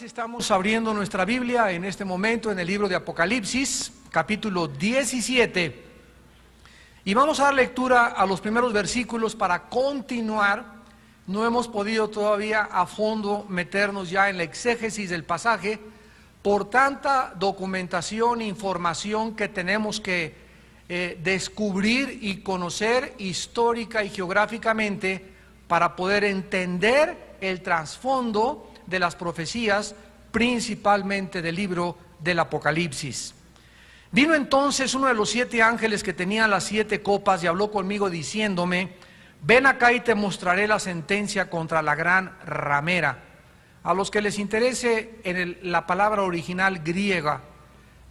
Estamos abriendo nuestra Biblia en este momento en el libro de Apocalipsis, capítulo 17, y vamos a dar lectura a los primeros versículos para continuar. No hemos podido todavía a fondo meternos ya en la exégesis del pasaje por tanta documentación e información que tenemos que descubrir y conocer histórica y geográficamente para poder entender el trasfondo de las profecías, principalmente del libro del Apocalipsis. Vino entonces uno de los 7 ángeles que tenía las 7 copas y habló conmigo diciéndome: ven acá y te mostraré la sentencia contra la gran ramera. A los que les interese, la palabra original griega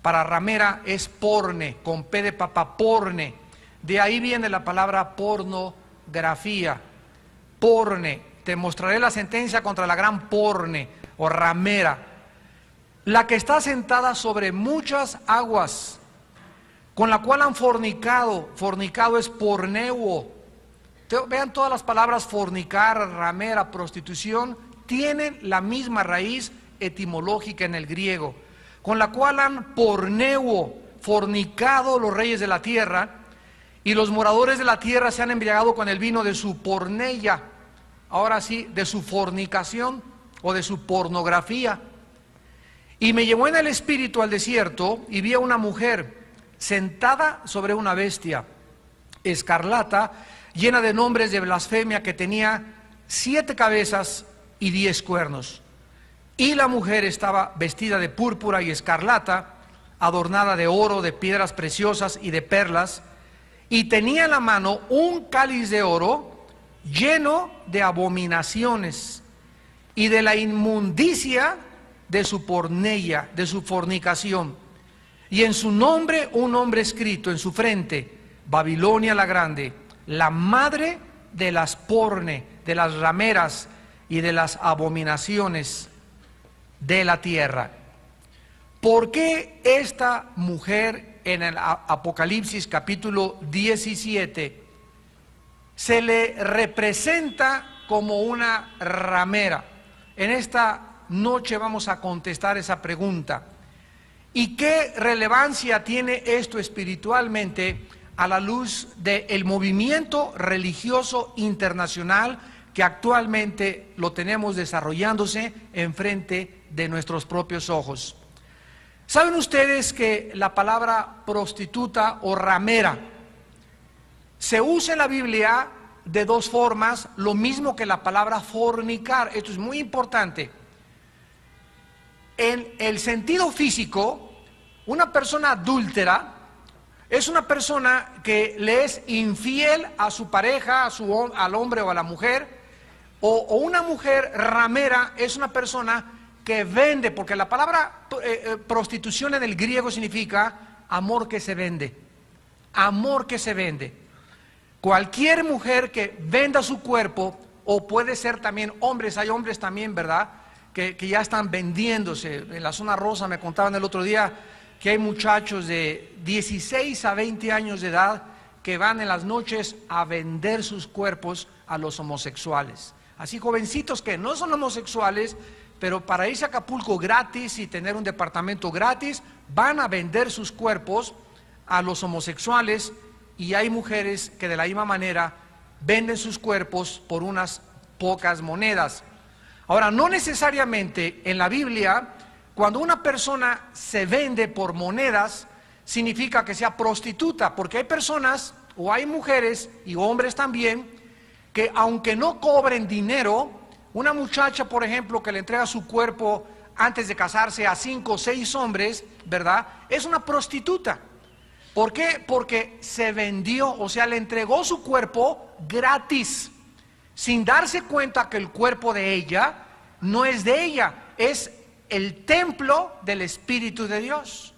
para ramera es porne, con P de papa, porne. De ahí viene la palabra pornografía, porne. Te mostraré la sentencia contra la gran porne o ramera, la que está sentada sobre muchas aguas, con la cual han fornicado. Fornicado es porneuo. Vean, todas las palabras fornicar, ramera, prostitución, tienen la misma raíz etimológica en el griego, con la cual han porneuo, fornicado los reyes de la tierra, y los moradores de la tierra se han embriagado con el vino de su porneia. Ahora sí, de su fornicación o de su pornografía. Y me llevó en el espíritu al desierto y vi a una mujer sentada sobre una bestia escarlata, llena de nombres de blasfemia, que tenía 7 cabezas y 10 cuernos. Y la mujer estaba vestida de púrpura y escarlata, adornada de oro, de piedras preciosas y de perlas, y tenía en la mano un cáliz de oro lleno de abominaciones y de la inmundicia de su porneia, de su fornicación, y en su nombre un nombre escrito en su frente: Babilonia la grande, la madre de las porne, de las rameras y de las abominaciones de la tierra. ¿Por qué esta mujer en el Apocalipsis capítulo 17 se le representa como una ramera? En esta noche vamos a contestar esa pregunta. ¿Y qué relevancia tiene esto espiritualmente a la luz del movimiento religioso internacional que actualmente lo tenemos desarrollándose enfrente de nuestros propios ojos? ¿Saben ustedes que la palabra prostituta o ramera se usa en la Biblia de 2 formas, lo mismo que la palabra fornicar? Esto es muy importante. En el sentido físico, una persona adúltera es una persona que le es infiel a su pareja, al hombre o a la mujer, o una mujer ramera es una persona que vende, porque la palabra prostitución en el griego significa amor que se vende, amor que se vende. Cualquier mujer que venda su cuerpo, o puede ser también hombres, hay hombres también, ¿verdad?, que ya están vendiéndose. En la zona rosa me contaban el otro día que hay muchachos de 16 a 20 años de edad que van en las noches a vender sus cuerpos a los homosexuales. Así, jovencitos que no son homosexuales, pero para irse a Acapulco gratis y tener un departamento gratis, van a vender sus cuerpos a los homosexuales. Y hay mujeres que de la misma manera venden sus cuerpos por unas pocas monedas. Ahora, no necesariamente en la Biblia, cuando una persona se vende por monedas, significa que sea prostituta, porque hay personas, o hay mujeres y hombres también, que aunque no cobren dinero, una muchacha, por ejemplo, que le entrega su cuerpo antes de casarse a 5 o 6 hombres, ¿verdad?, es una prostituta. ¿Por qué? Porque se vendió, o sea, le entregó su cuerpo gratis, sin darse cuenta que el cuerpo de ella no es de ella, es el templo del Espíritu de Dios.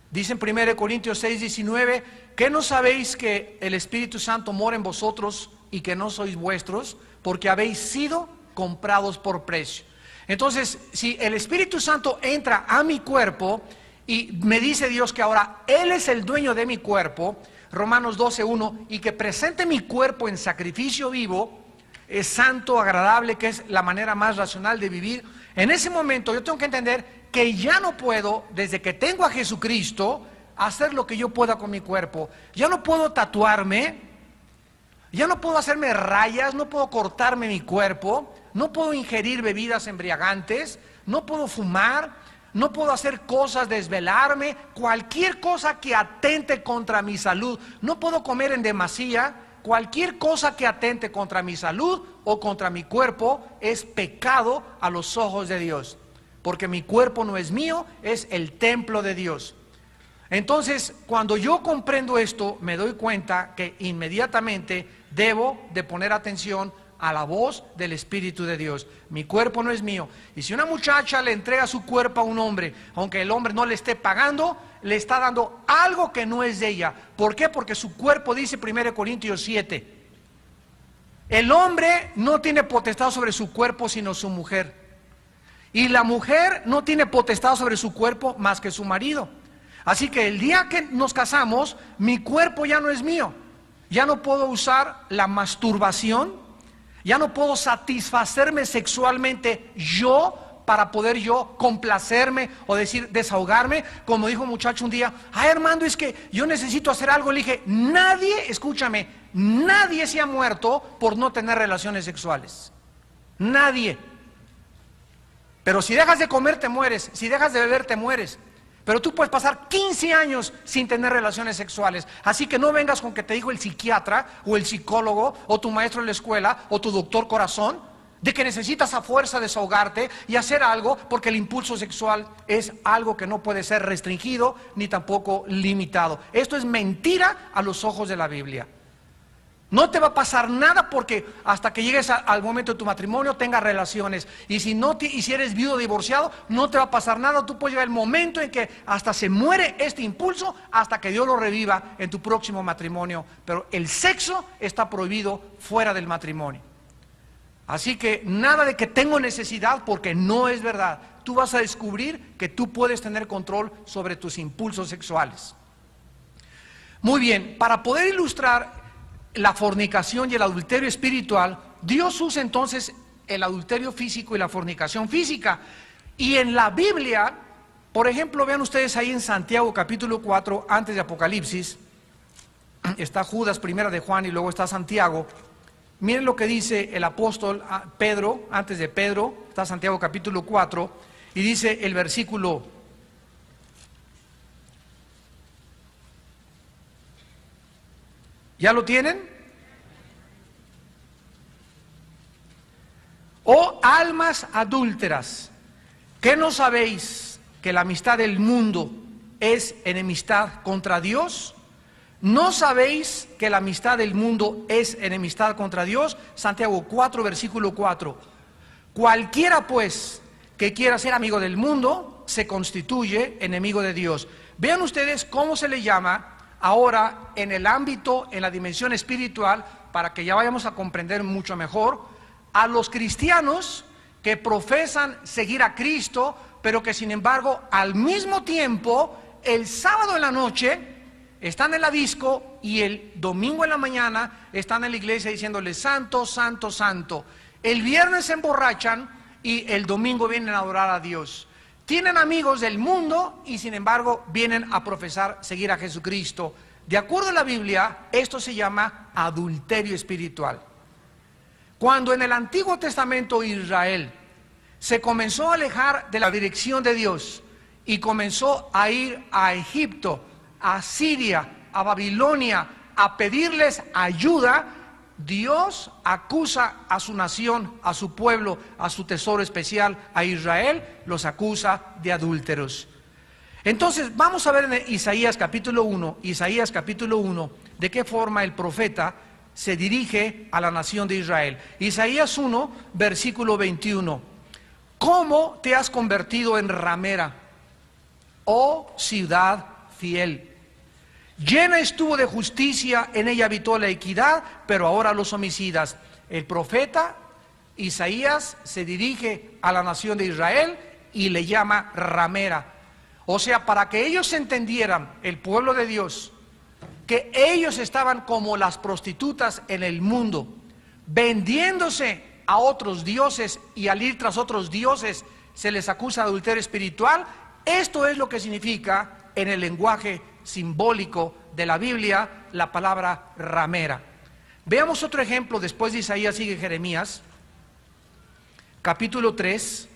Dice en 1 Corintios 6:19, ¿qué no sabéis que el Espíritu Santo mora en vosotros y que no sois vuestros? Porque habéis sido comprados por precio. Entonces, si el Espíritu Santo entra a mi cuerpo y me dice Dios que ahora Él es el dueño de mi cuerpo, Romanos 12:1, y que presente mi cuerpo en sacrificio vivo, es santo, agradable, que es la manera más racional de vivir, En ese momento yo tengo que entender que ya no puedo, desde que tengo a Jesucristo, hacer lo que yo pueda con mi cuerpo. Ya no puedo tatuarme, ya no puedo hacerme rayas, no puedo cortarme mi cuerpo, no puedo ingerir bebidas embriagantes, no puedo fumar, no puedo hacer cosas, desvelarme, cualquier cosa que atente contra mi salud. No puedo comer en demasía. Cualquier cosa que atente contra mi salud o contra mi cuerpo es pecado a los ojos de Dios. Porque mi cuerpo no es mío, es el templo de Dios. Entonces, cuando yo comprendo esto, me doy cuenta que inmediatamente debo de poner atención a la voz del Espíritu de Dios. Mi cuerpo no es mío. Y si una muchacha le entrega su cuerpo a un hombre, aunque el hombre no le esté pagando, le está dando algo que no es de ella. ¿Por qué? Porque su cuerpo, dice 1 Corintios 7, el hombre no tiene potestad sobre su cuerpo sino su mujer. Y la mujer no tiene potestad sobre su cuerpo más que su marido. Así que el día que nos casamos, mi cuerpo ya no es mío. Ya no puedo usar la masturbación. Ya no puedo satisfacerme sexualmente yo para poder yo complacerme o decir desahogarme. Como dijo un muchacho un día, ay Armando, es que yo necesito hacer algo. Le dije, nadie, escúchame, nadie se ha muerto por no tener relaciones sexuales. Nadie. Pero si dejas de comer te mueres, si dejas de beber te mueres. Pero tú puedes pasar 15 años sin tener relaciones sexuales. Así que no vengas con que te dijo el psiquiatra o el psicólogo o tu maestro en la escuela o tu doctor corazón de que necesitas a fuerza desahogarte y hacer algo, porque el impulso sexual es algo que no puede ser restringido ni tampoco limitado. Esto es mentira a los ojos de la Biblia. No te va a pasar nada porque hasta que llegues al momento de tu matrimonio tengas relaciones. Y si eres viudo o divorciado, no te va a pasar nada. Tú puedes llegar el momento en que hasta se muere este impulso hasta que Dios lo reviva en tu próximo matrimonio. Pero el sexo está prohibido fuera del matrimonio. Así que nada de que tengo necesidad, porque no es verdad. Tú vas a descubrir que tú puedes tener control sobre tus impulsos sexuales. Muy bien, para poder ilustrar la fornicación y el adulterio espiritual, Dios usa entonces el adulterio físico y la fornicación física. Y en la Biblia, por ejemplo, vean ustedes ahí en Santiago capítulo 4, antes de Apocalipsis, está Judas, primera de Juan, y luego está Santiago. Miren lo que dice el apóstol Pedro, antes de Pedro, está Santiago capítulo 4, y dice el versículo '¿Ya lo tienen? Oh almas adúlteras, ¿qué no sabéis que la amistad del mundo es enemistad contra Dios? ¿No sabéis que la amistad del mundo es enemistad contra Dios? Santiago 4, versículo 4. Cualquiera pues que quiera ser amigo del mundo se constituye enemigo de Dios. Vean ustedes cómo se le llama ahora en el ámbito, en la dimensión espiritual, para que ya vayamos a comprender mucho mejor, a los cristianos que profesan seguir a Cristo, pero que sin embargo al mismo tiempo el sábado en la noche están en la disco y el domingo en la mañana están en la iglesia diciéndole santo, santo, santo. El viernes se emborrachan y el domingo vienen a adorar a Dios. Tienen amigos del mundo y sin embargo vienen a profesar seguir a Jesucristo. De acuerdo a la Biblia, esto se llama adulterio espiritual. Cuando en el Antiguo Testamento Israel se comenzó a alejar de la dirección de Dios y comenzó a ir a Egipto, a Siria, a Babilonia, a pedirles ayuda, Dios acusa a su nación, a su pueblo, a su tesoro especial, a Israel, los acusa de adúlteros. Entonces vamos a ver en Isaías capítulo 1, de qué forma el profeta se dirige a la nación de Israel. Isaías 1, versículo 21. ¿Cómo te has convertido en ramera, oh ciudad fiel? Llena estuvo de justicia, en ella habitó la equidad, pero ahora los homicidas. El profeta Isaías se dirige a la nación de Israel y le llama ramera. O sea, para que ellos entendieran, el pueblo de Dios, que ellos estaban como las prostitutas en el mundo, vendiéndose a otros dioses y al ir tras otros dioses se les acusa de adulterio espiritual. Esto es lo que significa en el lenguaje simbólico de la Biblia la palabra ramera. Veamos otro ejemplo. Después de Isaías sigue Jeremías, capítulo 3,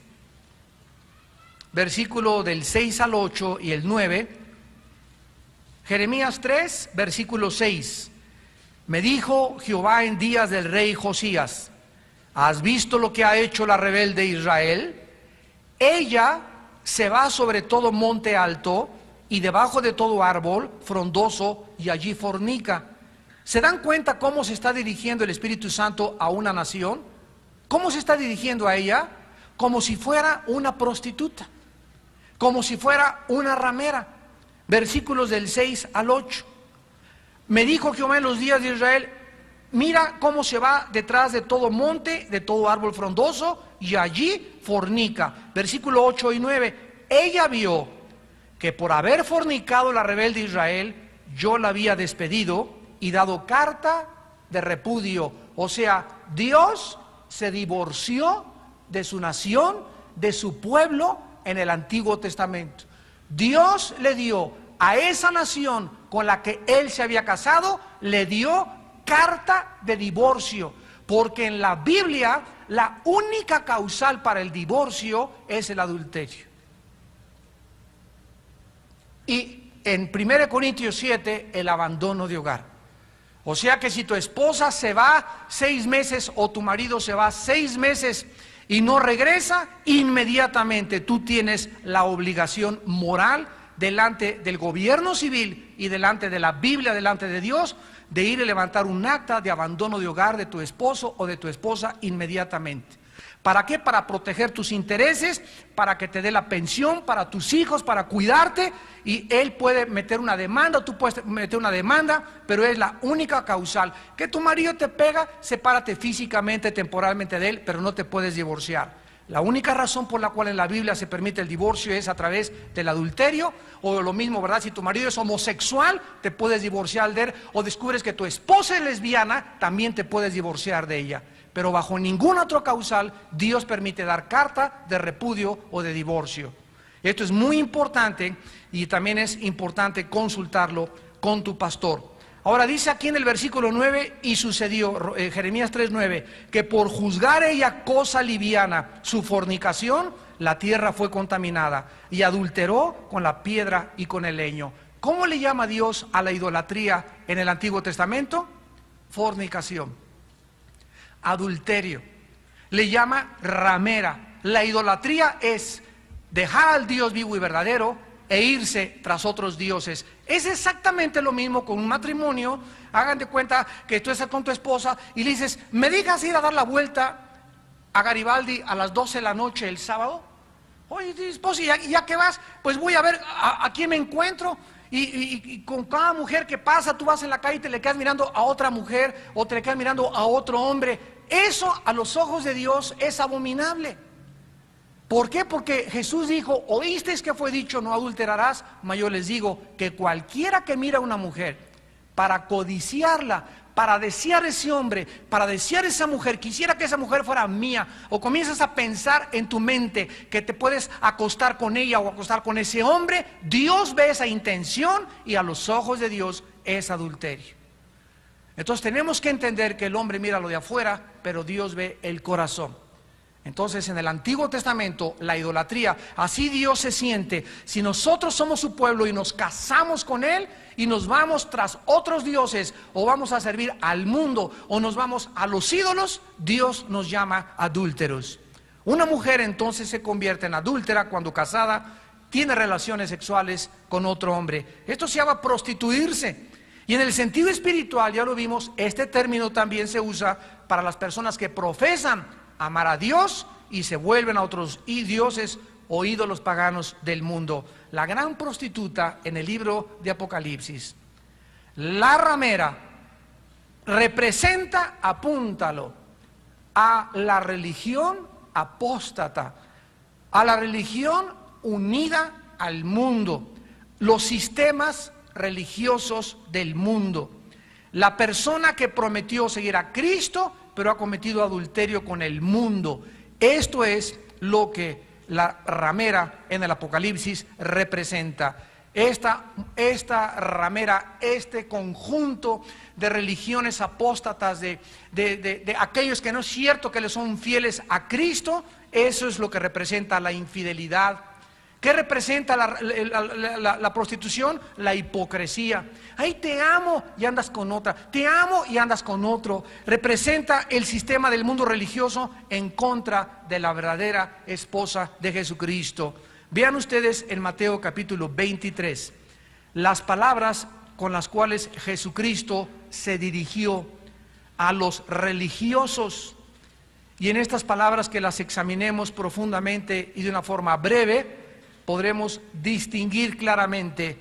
versículo del 6 al 8 y el 9. Jeremías 3, versículo 6. Me dijo Jehová en días del rey Josías: ¿has visto lo que ha hecho la rebelde Israel? Ella se va sobre todo monte alto y debajo de todo árbol frondoso, y allí fornica. ¿Se dan cuenta cómo se está dirigiendo el Espíritu Santo a una nación? ¿Cómo se está dirigiendo a ella? Como si fuera una prostituta, como si fuera una ramera. Versículos del 6 al 8. Me dijo Jehová en los días de Israel: mira cómo se va detrás de todo monte, de todo árbol frondoso, y allí fornica. Versículo 8 y 9. Ella vio que por haber fornicado la rebelde Israel, yo la había despedido y dado carta de repudio. O sea, Dios se divorció de su nación, de su pueblo en el Antiguo Testamento. Dios le dio a esa nación con la que él se había casado, le dio carta de divorcio, porque en la Biblia la única causal para el divorcio es el adulterio. Y en 1 Corintios 7, el abandono de hogar. O sea que si tu esposa se va 6 meses o tu marido se va 6 meses y no regresa, inmediatamente tú tienes la obligación moral delante del gobierno civil y delante de la Biblia, delante de Dios, de ir a levantar un acta de abandono de hogar de tu esposo o de tu esposa inmediatamente. ¿Para qué? Para proteger tus intereses, para que te dé la pensión, para tus hijos, para cuidarte, y él puede meter una demanda, tú puedes meter una demanda, pero es la única causal. Que tu marido te pega, sepárate físicamente, temporalmente de él, pero no te puedes divorciar. La única razón por la cual en la Biblia se permite el divorcio es a través del adulterio, o lo mismo, ¿verdad? Si tu marido es homosexual, te puedes divorciar de él, o descubres que tu esposa es lesbiana, también te puedes divorciar de ella. Pero bajo ningún otro causal Dios permite dar carta de repudio o de divorcio. Esto es muy importante, y también es importante consultarlo con tu pastor. Ahora dice aquí en el versículo 9: y sucedió, Jeremías 3:9, que por juzgar ella cosa liviana su fornicación, la tierra fue contaminada, y adulteró con la piedra y con el leño. ¿Cómo le llama Dios a la idolatría en el Antiguo Testamento? Fornicación, adulterio. Le llama ramera. La idolatría es dejar al Dios vivo y verdadero e irse tras otros dioses. Es exactamente lo mismo con un matrimonio. Hagan de cuenta que tú estás con tu esposa y le dices: ¿me dejas ir a dar la vuelta a Garibaldi a las 12 de la noche el sábado? Oye, esposa, ¿y ya que vas? Pues voy a ver a quién me encuentro. Y con cada mujer que pasa, tú vas en la calle y te le quedas mirando a otra mujer, o te le quedas mirando a otro hombre. Eso a los ojos de Dios es abominable. ¿Por qué? Porque Jesús dijo: oísteis que fue dicho, no adulterarás. Mas yo les digo que cualquiera que mira a una mujer para codiciarla, para desear ese hombre, para desear esa mujer, quisiera que esa mujer fuera mía, o comienzas a pensar en tu mente que te puedes acostar con ella o acostar con ese hombre, Dios ve esa intención y a los ojos de Dios es adulterio. Entonces tenemos que entender que el hombre mira lo de afuera, pero Dios ve el corazón. Entonces en el Antiguo Testamento la idolatría, así Dios se siente. Si nosotros somos su pueblo y nos casamos con él y nos vamos tras otros dioses, o vamos a servir al mundo, o nos vamos a los ídolos, Dios nos llama adúlteros. Una mujer entonces se convierte en adúltera cuando casada tiene relaciones sexuales con otro hombre. Esto se llama prostituirse. Y en el sentido espiritual, ya lo vimos, este término también se usa para las personas que profesan amar a Dios y se vuelven a otros dioses o ídolos paganos del mundo. La gran prostituta en el libro de Apocalipsis, la ramera, representa, apúntalo, a la religión apóstata, a la religión unida al mundo, los sistemas religiosos del mundo. La persona que prometió seguir a Cristo, pero ha cometido adulterio con el mundo. Esto es lo que la ramera en el Apocalipsis representa. Esta ramera, este conjunto de religiones apóstatas, de aquellos que no es cierto que le son fieles a Cristo, eso es lo que representa la infidelidad. ¿Qué representa la prostitución? La hipocresía. Ay, te amo y andas con otra, te amo y andas con otro. Representa el sistema del mundo religioso en contra de la verdadera esposa de Jesucristo. Vean ustedes en Mateo capítulo 23 las palabras con las cuales Jesucristo se dirigió a los religiosos. Y en estas palabras, que las examinemos profundamente y de una forma breve, podremos distinguir claramente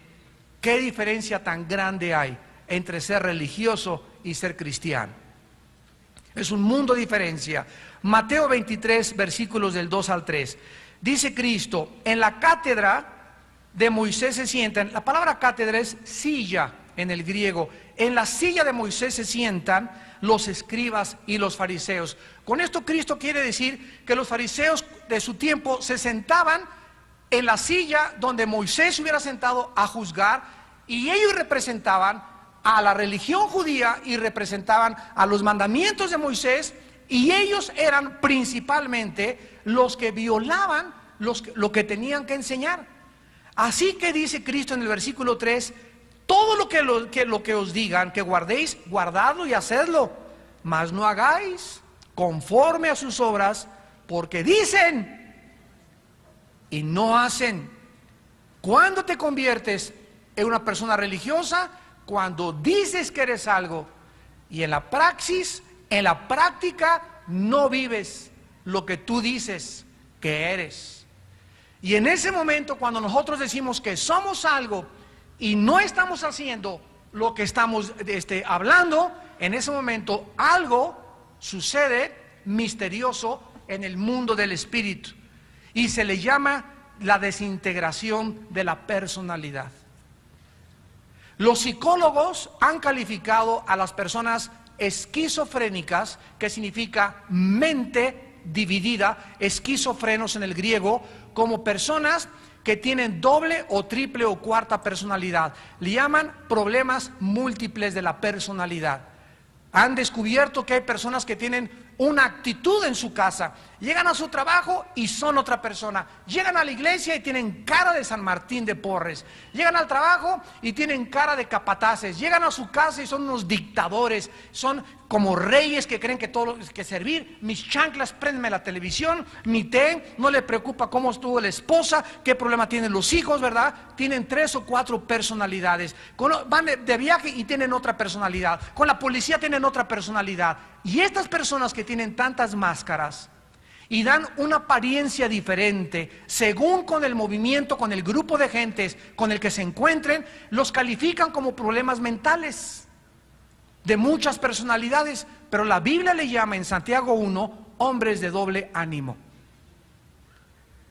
qué diferencia tan grande hay entre ser religioso y ser cristiano. Es un mundo de diferencia. Mateo 23, versículos del 2 al 3. Dice Cristo: en la cátedra de Moisés se sientan. La palabra cátedra es silla en el griego. En la silla de Moisés se sientan los escribas y los fariseos. Con esto Cristo quiere decir que los fariseos de su tiempo se sentaban en la silla donde Moisés se hubiera sentado a juzgar, y ellos representaban a la religión judía y representaban a los mandamientos de Moisés, y ellos eran principalmente los que violaban lo que tenían que enseñar. Así que dice Cristo en el versículo 3: todo lo que os digan que guardéis, guardadlo y hacedlo, mas no hagáis conforme a sus obras, porque dicen y no hacen. ¿Cuándo te conviertes en una persona religiosa? Cuando dices que eres algo y en la praxis, en la práctica, no vives lo que tú dices que eres. Y en ese momento, cuando nosotros decimos que somos algo y no estamos haciendo lo que estamos hablando, en ese momento algo sucede misterioso en el mundo del espíritu, y se le llama la desintegración de la personalidad. Los psicólogos han calificado a las personas esquizofrénicas, que significa mente dividida, esquizofrenos en el griego, como personas que tienen doble o triple o cuarta personalidad. Le llaman problemas múltiples de la personalidad. Han descubierto que hay personas que tienen una actitud en su casa, llegan a su trabajo y son otra persona, llegan a la iglesia y tienen cara de San Martín de Porres, llegan al trabajo y tienen cara de capataces, llegan a su casa y son unos dictadores, son como reyes que creen que todo que servir. Mis chanclas, préndeme la televisión, mi té, no le preocupa cómo estuvo la esposa, qué problema tienen los hijos, ¿verdad? Tienen 3 o 4 personalidades. Van de viaje y tienen otra personalidad, con la policía tienen otra personalidad. Y estas personas que tienen tantas máscaras y dan una apariencia diferente según con el movimiento, con el grupo de gentes con el que se encuentren, los califican como problemas mentales de muchas personalidades. Pero la Biblia le llama en Santiago 1 hombres de doble ánimo.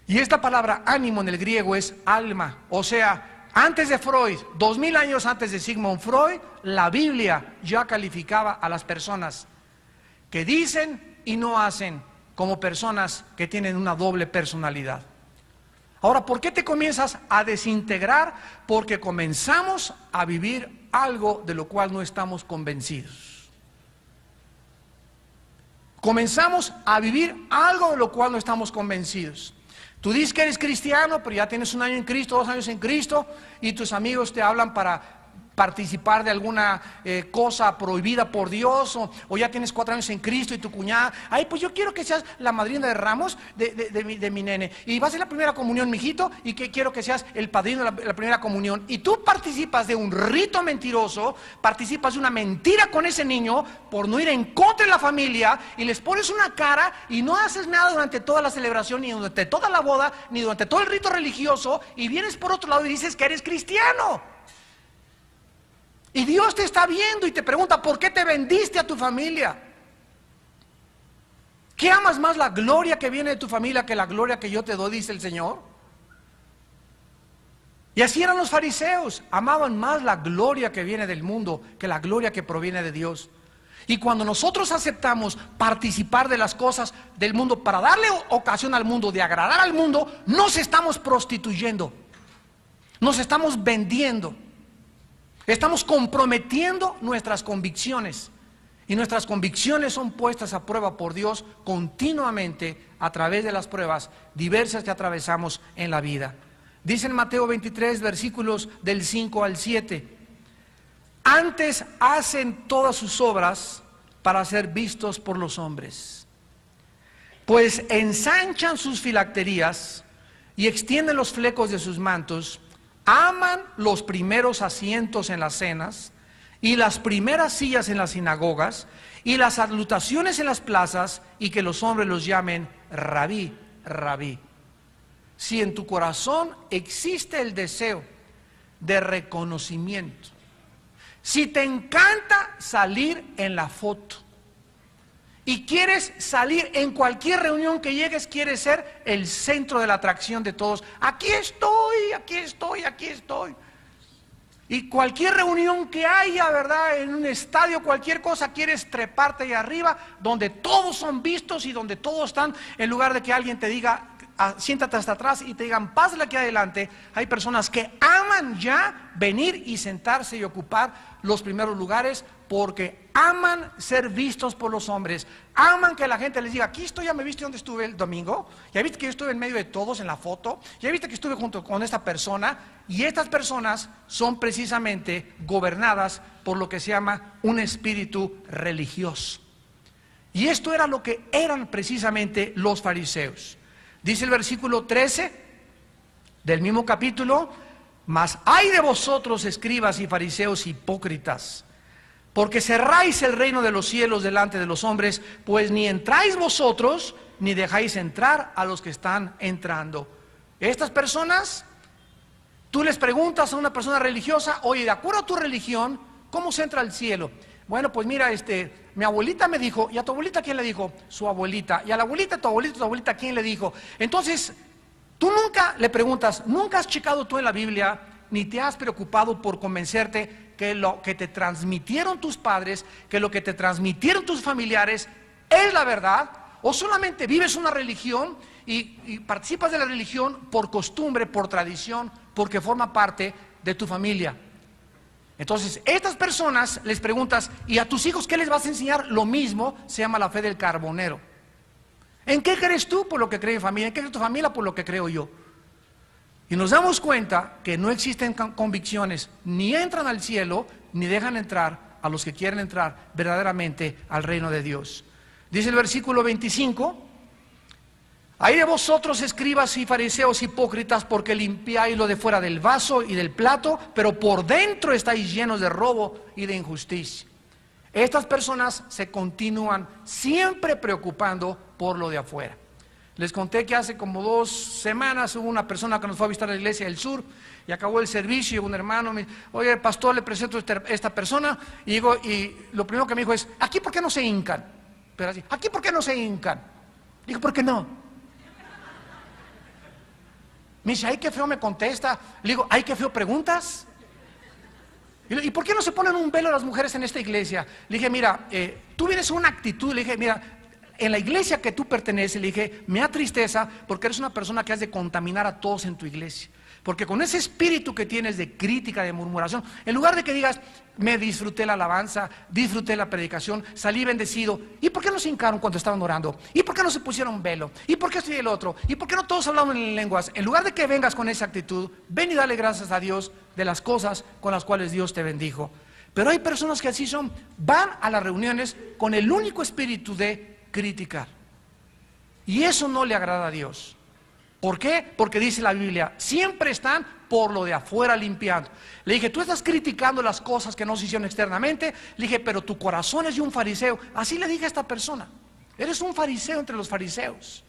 Y esta palabra ánimo en el griego es alma. O sea, antes de Freud, 2000 años antes de Sigmund Freud, la Biblia ya calificaba a las personas que dicen y no hacen como personas que tienen una doble personalidad. Ahora, ¿por qué te comienzas a desintegrar? Porque comenzamos a vivir algo de lo cual no estamos convencidos. Comenzamos a vivir algo de lo cual no estamos convencidos. Tú dices que eres cristiano, pero ya tienes 1 año en Cristo, 2 años en Cristo, y tus amigos te hablan para participar de alguna cosa prohibida por Dios, o ya tienes 4 años en Cristo y tu cuñada: ay, pues yo quiero que seas la madrina de ramos de mi nene, y vas a la primera comunión, mijito, y que quiero que seas el padrino de la primera comunión. Y tú participas de un rito mentiroso, participas de una mentira con ese niño por no ir en contra de la familia, y les pones una cara y no haces nada durante toda la celebración, ni durante toda la boda, ni durante todo el rito religioso, y vienes por otro lado y dices que eres cristiano. Y Dios te está viendo y te pregunta: ¿por qué te vendiste a tu familia? ¿Qué amas más, la gloria que viene de tu familia que la gloria que yo te doy?, dice el Señor. Y así eran los fariseos, amaban más la gloria que viene del mundo que la gloria que proviene de Dios. Y cuando nosotros aceptamos participar de las cosas del mundo para darle ocasión al mundo de agradar al mundo, nos estamos prostituyendo, nos estamos vendiendo, estamos comprometiendo nuestras convicciones. Y nuestras convicciones son puestas a prueba por Dios continuamente a través de las pruebas diversas que atravesamos en la vida. Dice en Mateo 23, versículos del 5 al 7: antes hacen todas sus obras para ser vistos por los hombres, pues ensanchan sus filacterías y extienden los flecos de sus mantos, aman los primeros asientos en las cenas y las primeras sillas en las sinagogas y las salutaciones en las plazas, y que los hombres los llamen rabí, rabí. Si en tu corazón existe el deseo de reconocimiento, si te encanta salir en la foto y quieres salir en cualquier reunión que llegues, quieres ser el centro de la atracción de todos, aquí estoy, aquí estoy, aquí estoy. Y cualquier reunión que haya, ¿verdad?, en un estadio, cualquier cosa, quieres treparte ahí arriba, donde todos son vistos y donde todos están, en lugar de que alguien te diga, siéntate hasta atrás y te digan, pásale aquí adelante. Hay personas que aman ya venir y sentarse y ocupar los primeros lugares, porque aman ser vistos por los hombres, aman que la gente les diga, aquí estoy, ya me viste donde estuve el domingo, ya viste que yo estuve en medio de todos en la foto, ya viste que estuve junto con esta persona. Y estas personas son precisamente gobernadas por lo que se llama un espíritu religioso. Y esto era lo que eran precisamente los fariseos. Dice el versículo 13 del mismo capítulo: mas ay de vosotros, escribas y fariseos hipócritas, porque cerráis el reino de los cielos delante de los hombres, pues ni entráis vosotros, ni dejáis entrar a los que están entrando. Estas personas, tú les preguntas a una persona religiosa, oye, de acuerdo a tu religión, ¿cómo se entra al cielo? Bueno, pues mira, mi abuelita me dijo. ¿Y a tu abuelita quién le dijo? Su abuelita. ¿Y a la abuelita, tu abuelita quién le dijo? Entonces, tú nunca le preguntas, nunca has checado tú en la Biblia, ni te has preocupado por convencerte que lo que te transmitieron tus padres, que lo que te transmitieron tus familiares es la verdad, o solamente vives una religión y participas de la religión por costumbre, por tradición, porque forma parte de tu familia. Entonces, estas personas les preguntas, ¿y a tus hijos qué les vas a enseñar? Lo mismo, se llama la fe del carbonero. ¿En qué crees tú? Por lo que cree mi familia. ¿En qué cree tu familia? Por lo que creo yo. Y nos damos cuenta que no existen convicciones, ni entran al cielo, ni dejan entrar a los que quieren entrar verdaderamente al reino de Dios. Dice el versículo 25: ay de vosotros, escribas y fariseos hipócritas, porque limpiáis lo de fuera del vaso y del plato, pero por dentro estáis llenos de robo y de injusticia. Estas personas se continúan siempre preocupando por lo de afuera. Les conté que hace como 2 semanas hubo una persona que nos fue a visitar a la iglesia del sur, y acabó el servicio y un hermano me dijo, oye, pastor, le presento a esta persona, y lo primero que me dijo es, ¿aquí por qué no se hincan? Pero así, ¿aquí por qué no se hincan? Dijo, ¿por qué no? Me dice, ay, qué feo me contesta. Le digo, ay, qué feo preguntas. ¿Y por qué no se ponen un velo las mujeres en esta iglesia? Le dije, mira, tú vienes una actitud. Le dije, mira, en la iglesia que tú perteneces, le dije, me da tristeza porque eres una persona que has de contaminar a todos en tu iglesia. Porque con ese espíritu que tienes de crítica, de murmuración, en lugar de que digas, me disfruté la alabanza, disfruté la predicación, salí bendecido. ¿Y por qué no se hincaron cuando estaban orando? ¿Y por qué no se pusieron velo? ¿Y por qué esto y el otro? ¿Y por qué no todos hablaban en lenguas? En lugar de que vengas con esa actitud, ven y dale gracias a Dios de las cosas con las cuales Dios te bendijo. Pero hay personas que así son, van a las reuniones con el único espíritu de criticar. Y eso no le agrada a Dios. ¿Por qué? Porque dice la Biblia, siempre están por lo de afuera limpiando. Le dije, tú estás criticando las cosas que no se hicieron externamente. Le dije, pero tu corazón es de un fariseo. Así le dije a esta persona, eres un fariseo entre los fariseos.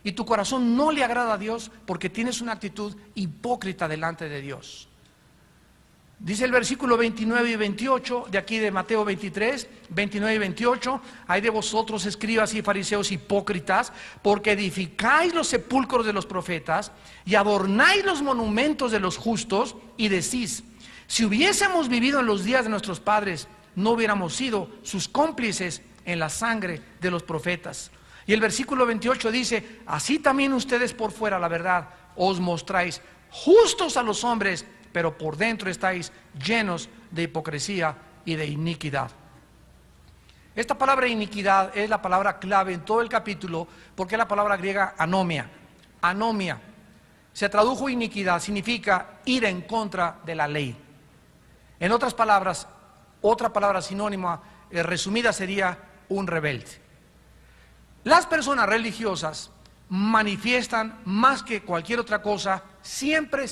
Y tu corazón no le agrada a Dios porque tienes una actitud hipócrita delante de Dios. Dice el versículo 29 y 28 de aquí de Mateo 23, 29 y 28, hay de vosotros, escribas y fariseos hipócritas, porque edificáis los sepulcros de los profetas y adornáis los monumentos de los justos, y decís, si hubiésemos vivido en los días de nuestros padres, no hubiéramos sido sus cómplices en la sangre de los profetas. Y el versículo 28 dice: así también ustedes por fuera, la verdad, os mostráis justos a los hombres, pero por dentro estáis llenos de hipocresía y de iniquidad. Esta palabra iniquidad es la palabra clave en todo el capítulo, porque es la palabra griega anomia. Anomia se tradujo iniquidad, significa ir en contra de la ley. En otras palabras, otra palabra sinónima resumida sería un rebelde. Las personas religiosas manifiestan más que cualquier otra cosa siempre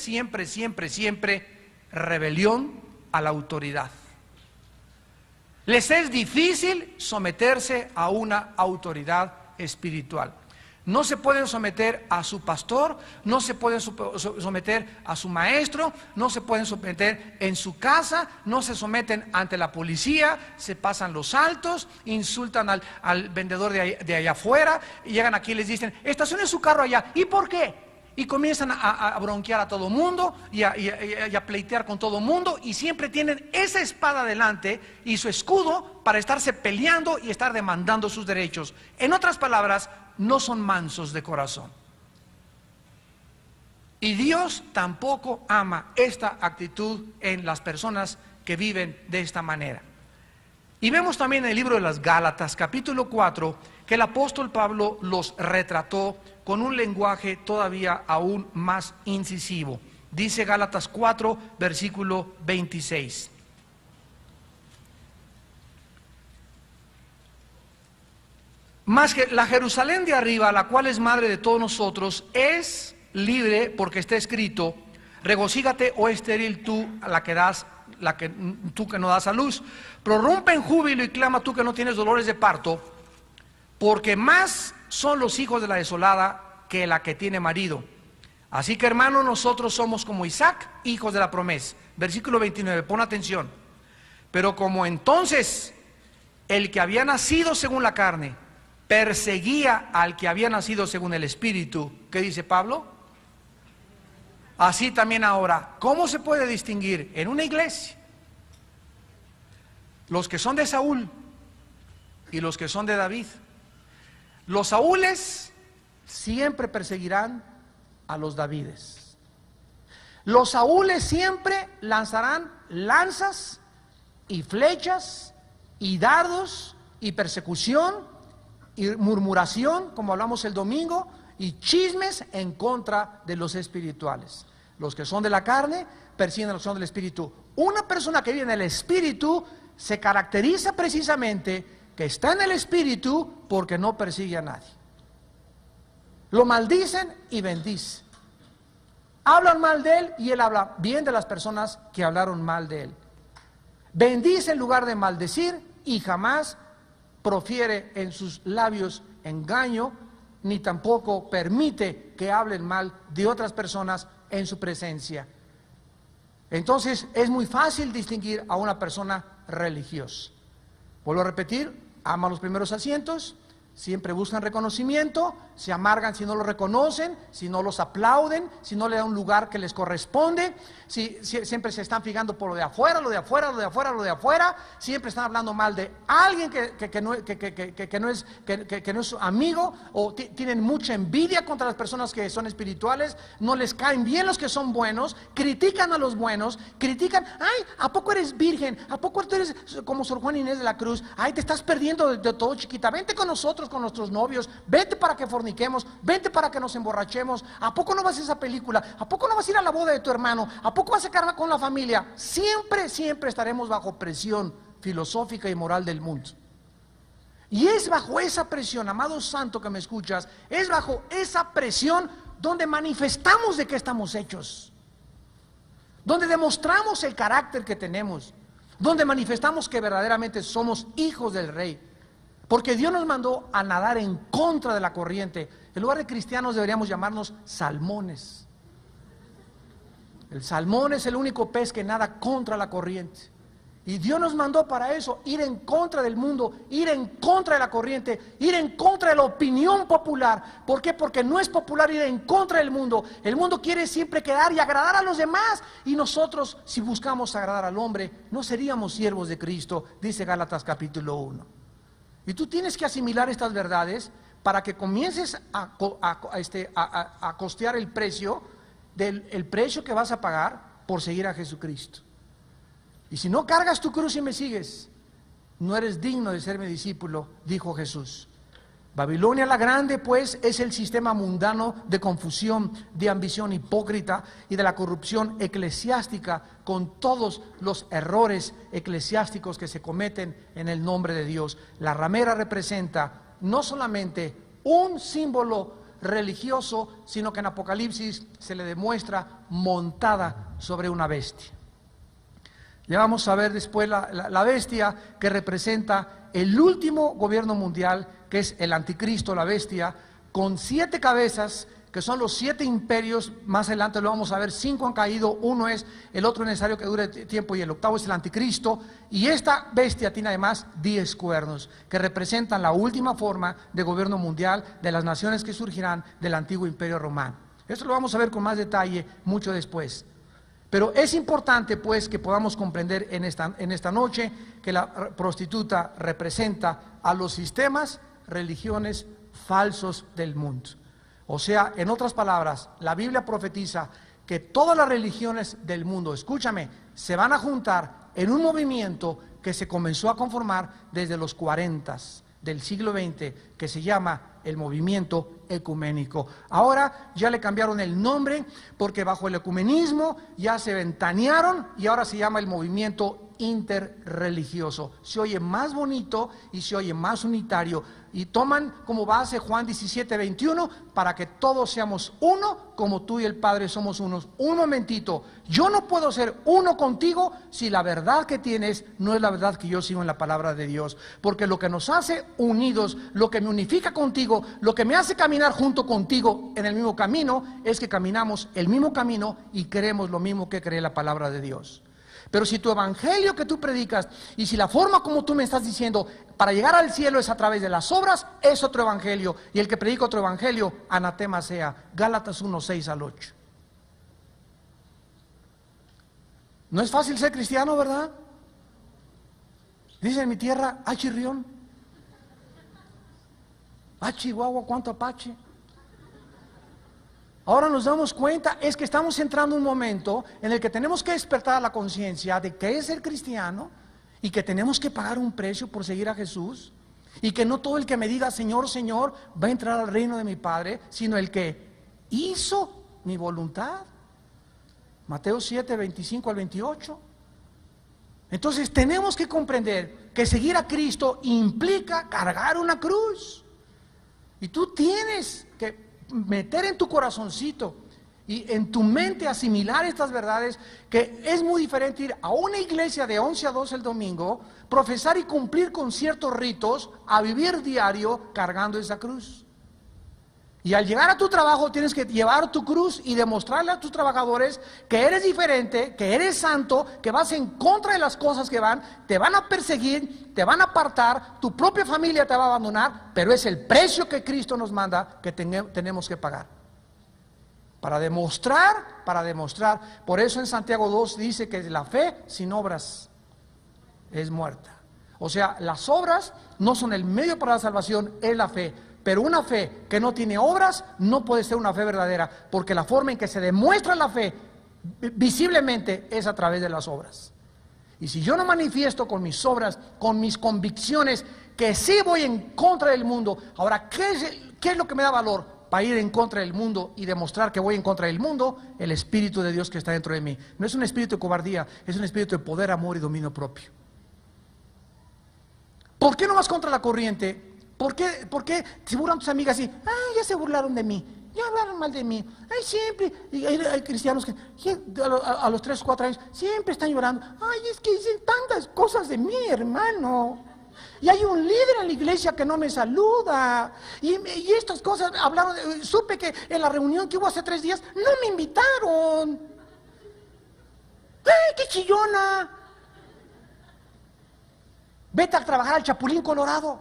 rebelión a la autoridad. Les es difícil someterse a una autoridad espiritual. No se pueden someter a su pastor, no se pueden someter a su maestro, no se pueden someter en su casa, no se someten ante la policía, se pasan los altos, insultan al vendedor de allá afuera, y llegan aquí y les dicen: estacione su carro allá. ¿Y por qué? Y comienzan a bronquear a todo mundo y a pleitear con todo mundo, y siempre tienen esa espada delante y su escudo para estarse peleando y estar demandando sus derechos. En otras palabras, no son mansos de corazón. Y Dios tampoco ama esta actitud en las personas que viven de esta manera. Y vemos también en el libro de las Gálatas, capítulo 4, que el apóstol Pablo los retrató con un lenguaje todavía aún más incisivo. Dice Gálatas 4, versículo 26. Más que la Jerusalén de arriba, la cual es madre de todos nosotros, es libre, porque está escrito: regocígate, oh estéril tú, tú que no das a luz, prorrumpe en júbilo y clama tú que no tienes dolores de parto, porque más son los hijos de la desolada que la que tiene marido. Así que, hermanos, nosotros somos como Isaac, hijos de la promesa. Versículo 29, pon atención. Pero como entonces el que había nacido según la carne perseguía al que había nacido según el Espíritu, ¿qué dice Pablo? Así también ahora, ¿cómo se puede distinguir en una iglesia los que son de Saúl y los que son de David? Los Saúles siempre perseguirán a los Davides. Los Saúles siempre lanzarán lanzas y flechas y dardos y persecución y murmuración, como hablamos el domingo, y chismes en contra de los espirituales. Los que son de la carne persiguen a los que son del espíritu. Una persona que vive en el espíritu se caracteriza precisamente que está en el espíritu porque no persigue a nadie. Lo maldicen y bendicen. Hablan mal de él y él habla bien de las personas que hablaron mal de él. Bendice en lugar de maldecir y jamás profiere en sus labios engaño, ni tampoco permite que hablen mal de otras personas en su presencia. Entonces es muy fácil distinguir a una persona religiosa. Vuelvo a repetir: ama los primeros asientos, siempre buscan reconocimiento, se amargan si no lo reconocen, si no los aplauden, si no le dan un lugar que les corresponde, siempre se están fijando por lo de afuera, lo de afuera, lo de afuera, lo de afuera, siempre están hablando mal de alguien que no es su amigo, o tienen mucha envidia contra las personas que son espirituales, no les caen bien los que son buenos, critican a los buenos, critican: ay, ¿a poco eres virgen? ¿A poco tú eres como Sor Juana Inés de la Cruz? Ay, te estás perdiendo de todo, chiquita, vente con nosotros, con nuestros novios, vente para que forniquemos, vente para que nos emborrachemos. ¿A poco no vas a esa película? ¿A poco no vas a ir a la boda de tu hermano? ¿A poco vas a quedar con la familia? Siempre estaremos bajo presión filosófica y moral del mundo. Y es bajo esa presión, amado santo que me escuchas, es bajo esa presión donde manifestamos de qué estamos hechos, donde demostramos el carácter que tenemos, donde manifestamos que verdaderamente somos hijos del Rey. Porque Dios nos mandó a nadar en contra de la corriente. En lugar de cristianos deberíamos llamarnos salmones. El salmón es el único pez que nada contra la corriente. Y Dios nos mandó para eso, ir en contra del mundo, ir en contra de la corriente, ir en contra de la opinión popular. ¿Por qué? Porque no es popular ir en contra del mundo. El mundo quiere siempre quedar y agradar a los demás. Y nosotros, si buscamos agradar al hombre, no seríamos siervos de Cristo, dice Gálatas capítulo 1. Y tú tienes que asimilar estas verdades para que comiences a costear el precio el precio que vas a pagar por seguir a Jesucristo. Y si no cargas tu cruz y me sigues, no eres digno de ser mi discípulo, dijo Jesús. Babilonia la Grande, pues, es el sistema mundano de confusión, de ambición hipócrita y de la corrupción eclesiástica, con todos los errores eclesiásticos que se cometen en el nombre de Dios. La ramera representa no solamente un símbolo religioso, sino que en Apocalipsis se le demuestra montada sobre una bestia. Ya vamos a ver después la bestia que representa el último gobierno mundial, que es el anticristo, la bestia, con 7 cabezas, que son los 7 imperios. Más adelante lo vamos a ver, 5 han caído, uno es, el otro es necesario que dure tiempo y el octavo es el anticristo. Y esta bestia tiene además 10 cuernos, que representan la última forma de gobierno mundial de las naciones que surgirán del antiguo imperio romano. Esto lo vamos a ver con más detalle mucho después. Pero es importante, pues, que podamos comprender en esta noche que la prostituta representa a los sistemas, religiones falsos del mundo. O sea, en otras palabras, la Biblia profetiza que todas las religiones del mundo, escúchame, se van a juntar en un movimiento que se comenzó a conformar desde los 40 del siglo XX, que se llama el movimiento ecuménico. Ahora ya le cambiaron el nombre porque bajo el ecumenismo ya se ventanearon y ahora se llama el movimiento interreligioso. Se oye más bonito y se oye más unitario, y toman como base Juan 17:21 para que todos seamos uno como tú y el Padre somos unos. Un momentito, yo no puedo ser uno contigo si la verdad que tienes no es la verdad que yo sigo en la palabra de Dios, porque lo que nos hace unidos, lo que me unifica contigo, lo que me hace caminar junto contigo en el mismo camino, es que caminamos el mismo camino y creemos lo mismo que cree la palabra de Dios. Pero si tu evangelio que tú predicas, y si la forma como tú me estás diciendo para llegar al cielo es a través de las obras, es otro evangelio, y el que predica otro evangelio, anatema sea. Gálatas 1:6-8. No es fácil ser cristiano, ¿verdad? Dice en mi tierra, ¡ah, chirrión! ¡Ah, Chihuahua, cuánto apache! Ahora nos damos cuenta, es que estamos entrando en un momento en el que tenemos que despertar la conciencia de qué es ser cristiano y que tenemos que pagar un precio por seguir a Jesús, y que no todo el que me diga Señor, Señor va a entrar al reino de mi Padre, sino el que hizo mi voluntad. Mateo 7:25-28. Entonces tenemos que comprender que seguir a Cristo implica cargar una cruz, y tú tienes que meter en tu corazoncito y en tu mente asimilar estas verdades, que es muy diferente ir a una iglesia de 11 a 12 el domingo, profesar y cumplir con ciertos ritos, a vivir diario cargando esa cruz. Y al llegar a tu trabajo tienes que llevar tu cruz y demostrarle a tus trabajadores que eres diferente, que eres santo, que vas en contra de las cosas que te van a perseguir, te van a apartar, tu propia familia te va a abandonar, pero es el precio que Cristo nos manda que tenemos que pagar. Para demostrar. Por eso en Santiago 2 dice que la fe sin obras es muerta. O sea, las obras no son el medio para la salvación, es la fe. Pero una fe que no tiene obras no puede ser una fe verdadera, porque la forma en que se demuestra la fe visiblemente es a través de las obras. Y si yo no manifiesto con mis obras, con mis convicciones, que sí voy en contra del mundo, ahora, ¿qué es lo que me da valor para ir en contra del mundo y demostrar que voy en contra del mundo? El Espíritu de Dios que está dentro de mí. No es un espíritu de cobardía, es un espíritu de poder, amor y dominio propio. ¿Por qué no vas contra la corriente? ¿Por qué se burlan tus amigas y, ya se burlaron de mí, ya hablaron mal de mí? Ay, siempre, y hay cristianos que a los 3 o 4 años siempre están llorando. Ay, es que dicen tantas cosas de mí, hermano. Y hay un líder en la iglesia que no me saluda. Y estas cosas hablaron, supe que en la reunión que hubo hace 3 días, no me invitaron. ¡Ay, qué chillona! Vete a trabajar al Chapulín Colorado.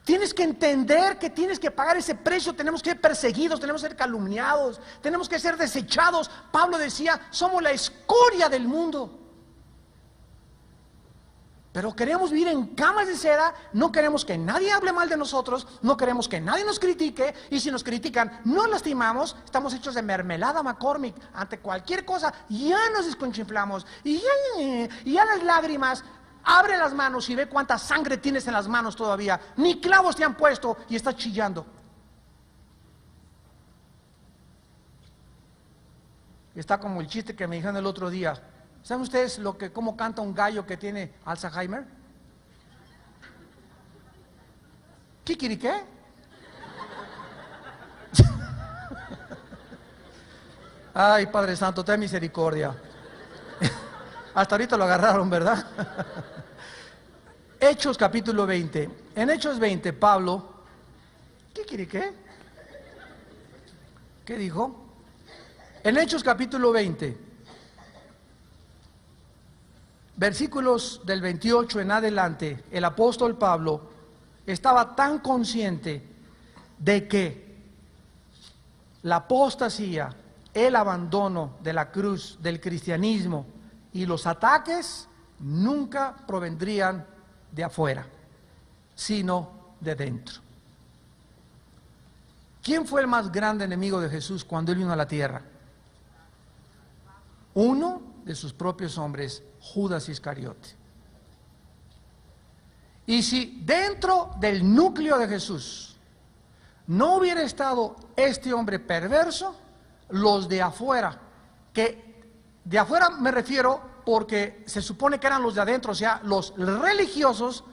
Tienes que entender que tienes que pagar ese precio. Tenemos que ser perseguidos, tenemos que ser calumniados, tenemos que ser desechados. Pablo decía, somos la escoria del mundo. Pero queremos vivir en camas de seda, no queremos que nadie hable mal de nosotros, no queremos que nadie nos critique, y si nos critican, no lastimamos, estamos hechos de mermelada McCormick, ante cualquier cosa, ya nos desconchinflamos, y ya las lágrimas, abre las manos y ve cuánta sangre tienes en las manos todavía, ni clavos te han puesto y estás chillando. Está como el chiste que me dijeron el otro día. ¿Saben ustedes cómo canta un gallo que tiene Alzheimer? ¿Qué? Ay, Padre Santo, ten misericordia. Hasta ahorita lo agarraron, ¿verdad? Hechos capítulo 20. En Hechos 20, Pablo, ¿qué? ¿Qué dijo? En Hechos capítulo 20. Versículos del 28 en adelante, el apóstol Pablo estaba tan consciente de que la apostasía, el abandono de la cruz, del cristianismo y los ataques nunca provendrían de afuera, sino de dentro. ¿Quién fue el más grande enemigo de Jesús cuando Él vino a la tierra? Uno de sus propios hombres, Judas Iscariote. Y si dentro del núcleo de Jesús no hubiera estado este hombre perverso, los de afuera, que de afuera me refiero porque se supone que eran los de adentro, o sea, los religiosos,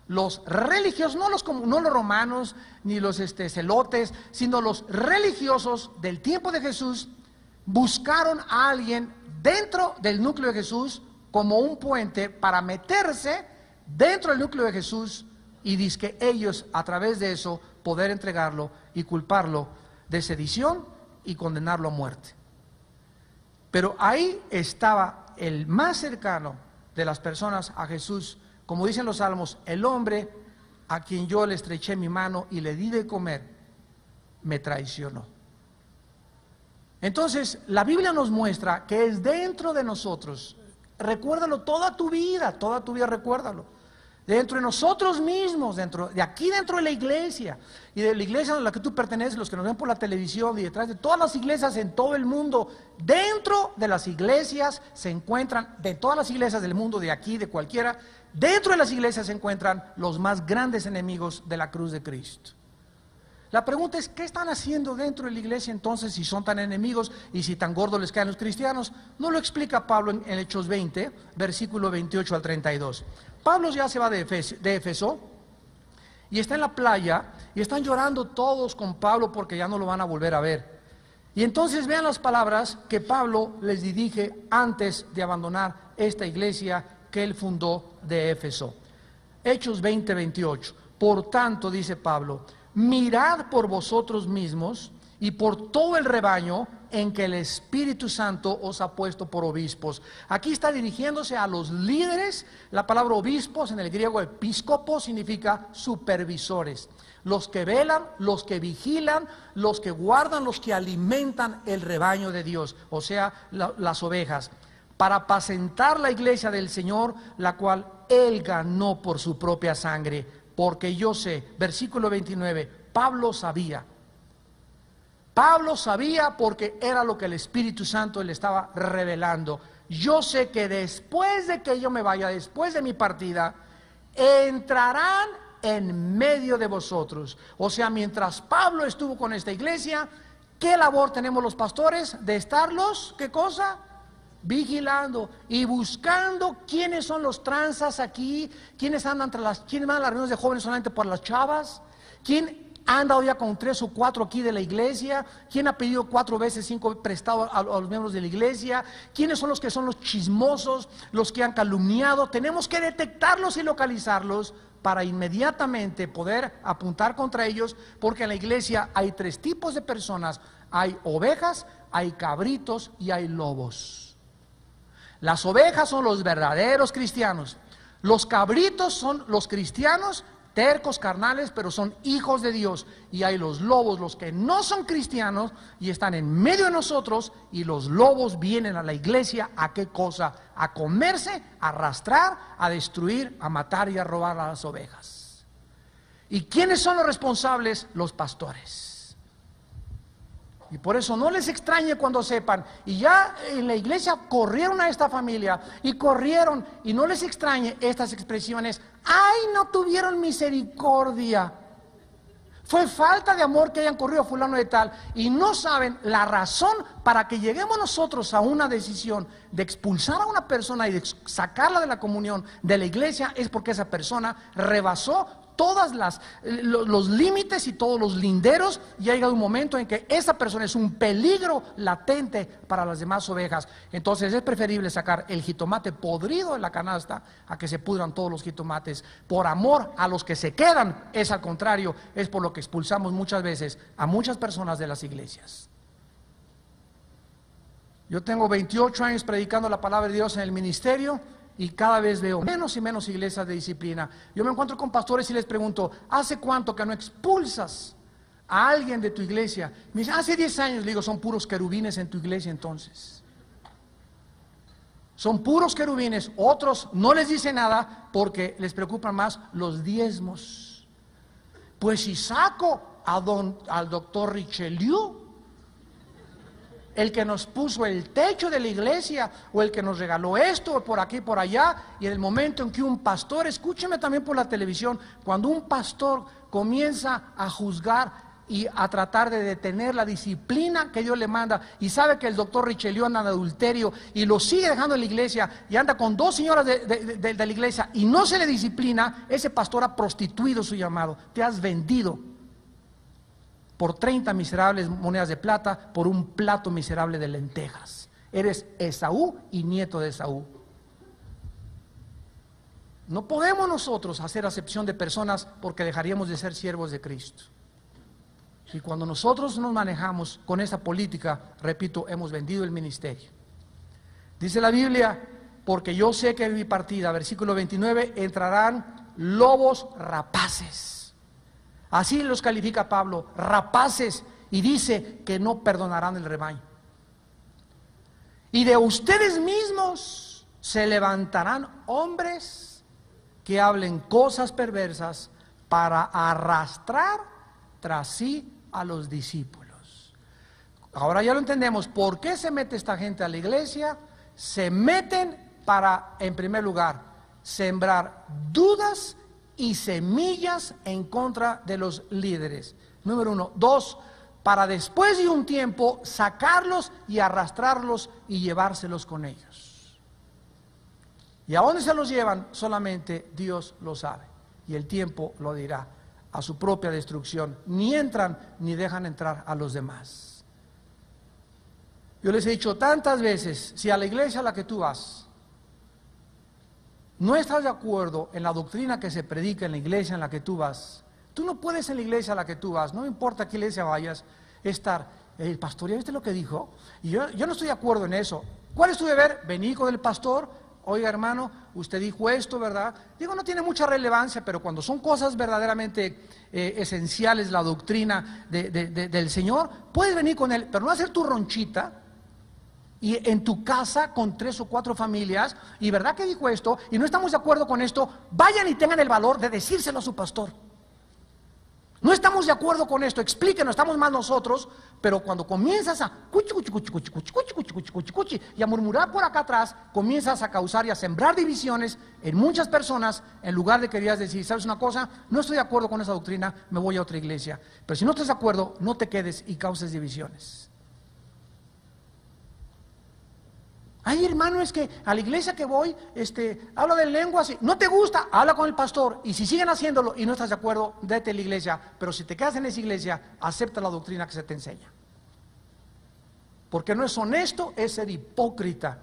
no los romanos ni los celotes, sino los religiosos del tiempo de Jesús, buscaron a alguien dentro del núcleo de Jesús como un puente para meterse dentro del núcleo de Jesús y dizque ellos a través de eso poder entregarlo y culparlo de sedición y condenarlo a muerte. Pero ahí estaba el más cercano de las personas a Jesús, como dicen los salmos, el hombre a quien yo le estreché mi mano y le di de comer, me traicionó. Entonces, la Biblia nos muestra que es dentro de nosotros. Recuérdalo toda tu vida recuérdalo. Dentro de nosotros mismos, dentro de la iglesia, y de la iglesia a la que tú perteneces, los que nos ven por la televisión y detrás de todas las iglesias en todo el mundo, dentro de las iglesias se encuentran, de todas las iglesias del mundo, de aquí, de cualquiera, dentro de las iglesias se encuentran los más grandes enemigos de la cruz de Cristo. La pregunta es, ¿qué están haciendo dentro de la iglesia entonces si son tan enemigos y si tan gordos les caen los cristianos? No lo explica Pablo en Hechos 20, versículo 28 al 32. Pablo ya se va de Éfeso y está en la playa y están llorando todos con Pablo porque ya no lo van a volver a ver. Y entonces vean las palabras que Pablo les dirige antes de abandonar esta iglesia que él fundó de Éfeso. Hechos 20, 28. Por tanto, dice Pablo, mirad por vosotros mismos y por todo el rebaño en que el Espíritu Santo os ha puesto por obispos. Aquí está dirigiéndose a los líderes. La palabra obispos en el griego episcopos significa supervisores. Los que velan, los que vigilan, los que guardan, los que alimentan el rebaño de Dios, o sea, las ovejas, para apacentar la iglesia del Señor, la cual Él ganó por su propia sangre. Porque yo sé, versículo 29, Pablo sabía porque era lo que el Espíritu Santo le estaba revelando. Yo sé que después de que yo me vaya, después de mi partida, entrarán en medio de vosotros. O sea, mientras Pablo estuvo con esta iglesia, ¿qué labor tenemos los pastores? De estarlos, ¿qué cosa? Vigilando y buscando quiénes son los tranzas aquí, quiénes andan quiénes van a las reuniones de jóvenes solamente por las chavas, quién anda hoy ya con 3 o 4 aquí de la iglesia, quién ha pedido 4 veces 5 prestado a los miembros de la iglesia, quiénes son los chismosos, los que han calumniado. Tenemos que detectarlos y localizarlos para inmediatamente poder apuntar contra ellos, porque en la iglesia hay 3 tipos de personas: hay ovejas, hay cabritos y hay lobos. Las ovejas son los verdaderos cristianos. Los cabritos son los cristianos tercos, carnales, pero son hijos de Dios. Y hay los lobos, los que no son cristianos y están en medio de nosotros, y los lobos vienen a la iglesia, ¿a qué cosa? A comerse, a arrastrar, a destruir, a matar y a robar a las ovejas. ¿Y quiénes son los responsables? Los pastores. Y por eso no les extrañe cuando sepan, y ya en la iglesia corrieron a esta familia, y corrieron, y no les extrañe estas expresiones: ¡ay, no tuvieron misericordia! Fue falta de amor que hayan corrido a fulano de tal, y no saben la razón para que lleguemos nosotros a una decisión de expulsar a una persona y de sacarla de la comunión de la iglesia, es porque esa persona rebasó todos los límites y todos los linderos, y ha llegado un momento en que esa persona es un peligro latente para las demás ovejas. Entonces es preferible sacar el jitomate podrido de la canasta a que se pudran todos los jitomates. Por amor a los que se quedan, es al contrario, es por lo que expulsamos muchas veces a muchas personas de las iglesias. Yo tengo 28 años predicando la palabra de Dios en el ministerio, y cada vez veo menos y menos iglesias de disciplina. Yo me encuentro con pastores y les pregunto: ¿hace cuánto que no expulsas a alguien de tu iglesia? Me dicen: hace 10 años. Le digo: son puros querubines en tu iglesia entonces. Son puros querubines. Otros no les dice nada porque les preocupan más los diezmos. Pues si saco al doctor Richelieu, el que nos puso el techo de la iglesia, o el que nos regaló esto, por aquí, por allá, y en el momento en que un pastor, escúcheme también por la televisión, cuando un pastor comienza a juzgar y a tratar de detener la disciplina que Dios le manda, y sabe que el doctor Richelieu anda en adulterio y lo sigue dejando en la iglesia, y anda con 2 señoras de la iglesia y no se le disciplina, ese pastor ha prostituido su llamado. Te has vendido por 30 miserables monedas de plata, por un plato miserable de lentejas. Eres Esaú y nieto de Esaú. No podemos nosotros hacer acepción de personas, porque dejaríamos de ser siervos de Cristo. Y cuando nosotros nos manejamos con esa política, repito, hemos vendido el ministerio. Dice la Biblia: porque yo sé que en mi partida, versículo 29, entrarán lobos rapaces. Así los califica Pablo, rapaces, y dice que no perdonarán el rebaño. Y de ustedes mismos se levantarán hombres que hablen cosas perversas para arrastrar tras sí a los discípulos. Ahora ya lo entendemos. ¿Por qué se mete esta gente a la iglesia? Se meten para, en primer lugar, sembrar dudas y semillas en contra de los líderes. Número 1. 2, para después de un tiempo sacarlos y arrastrarlos y llevárselos con ellos. ¿Y a dónde se los llevan? Solamente Dios lo sabe, y el tiempo lo dirá. A su propia destrucción. Ni entran ni dejan entrar a los demás. Yo les he dicho tantas veces: si a la iglesia a la que tú vas no estás de acuerdo en la doctrina que se predica en la iglesia en la que tú vas, tú no puedes en la iglesia a la que tú vas, no importa a qué iglesia vayas, estar: el pastor, ¿ya viste lo que dijo? Y yo no estoy de acuerdo en eso. ¿Cuál es tu deber? Venir con el pastor: oiga, hermano, usted dijo esto, ¿verdad? Digo, no tiene mucha relevancia, pero cuando son cosas verdaderamente esenciales, la doctrina del Señor, puedes venir con él, pero no hacer tu ronchita y en tu casa con 3 o 4 familias, y verdad que dijo esto, y no estamos de acuerdo con esto, vayan y tengan el valor de decírselo a su pastor. No estamos de acuerdo con esto, explíquenos, estamos mal nosotros. Pero cuando comienzas a y a murmurar por acá atrás, comienzas a causar y a sembrar divisiones en muchas personas, en lugar de que querías decir: ¿sabes una cosa? No estoy de acuerdo con esa doctrina, me voy a otra iglesia. Pero si no estás de acuerdo, no te quedes y causes divisiones. Ay, hermano, es que a la iglesia que voy, hablo de lenguas, no te gusta, habla con el pastor, y si siguen haciéndolo y no estás de acuerdo, vete a la iglesia. Pero si te quedas en esa iglesia, acepta la doctrina que se te enseña. Porque no es honesto, es ser hipócrita,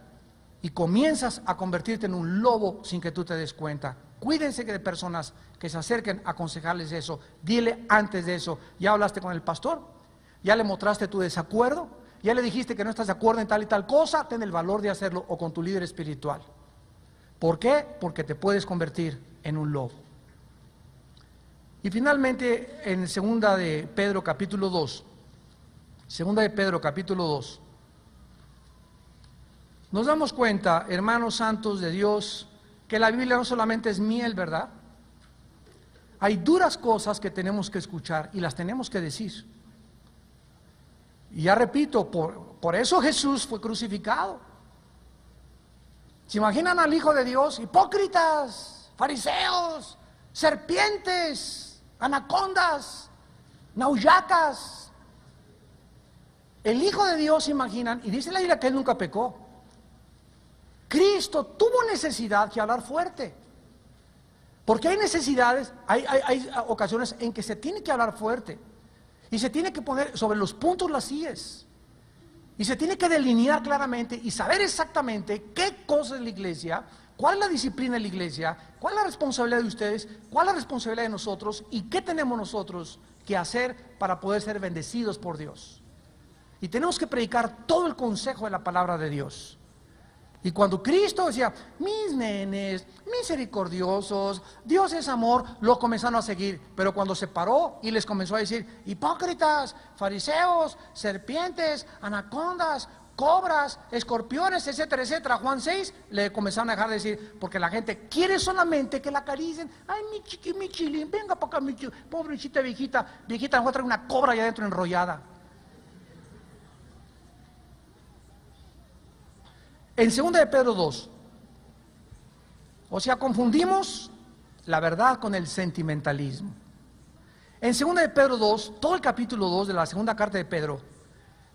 y comienzas a convertirte en un lobo sin que tú te des cuenta. Cuídense de personas que se acerquen a aconsejarles eso. Dile antes de eso: ¿ya hablaste con el pastor? ¿Ya le mostraste tu desacuerdo? ya le dijiste que no estás de acuerdo en tal y tal cosa, ten el valor de hacerlo, o con tu líder espiritual. ¿Por qué? Porque te puedes convertir en un lobo. Y finalmente, en segunda de Pedro capítulo 2, nos damos cuenta, hermanos santos de Dios, que la Biblia no solamente es miel, ¿verdad? Hay duras cosas que tenemos que escuchar y las tenemos que decir. Y ya repito, por eso Jesús fue crucificado. ¿Se imaginan al Hijo de Dios? Hipócritas, fariseos, serpientes, anacondas, nauyacas. El Hijo de Dios, ¿se imaginan? Y dice la Biblia que Él nunca pecó. Cristo tuvo necesidad de hablar fuerte. Porque hay necesidades, hay ocasiones en que se tiene que hablar fuerte. Y se tiene que poner sobre los puntos las íes. Y se tiene que delinear claramente y saber exactamente qué cosa es la iglesia, cuál es la disciplina de la iglesia, cuál es la responsabilidad de ustedes, cuál es la responsabilidad de nosotros y qué tenemos nosotros que hacer para poder ser bendecidos por Dios. Y tenemos que predicar todo el consejo de la palabra de Dios. Y cuando Cristo decía, mis nenes, misericordiosos, Dios es amor, lo comenzaron a seguir. Pero cuando se paró y les comenzó a decir, hipócritas, fariseos, serpientes, anacondas, cobras, escorpiones, etcétera, etcétera, Juan 6, le comenzaron a dejar de decir, porque la gente quiere solamente que la acaricien. Ay, mi chilín, venga para acá, pobrecita viejita, me voy a traer una cobra allá adentro enrollada. En 2 de Pedro 2, o sea, confundimos la verdad con el sentimentalismo. En 2 de Pedro 2, todo el capítulo 2 de la segunda carta de Pedro,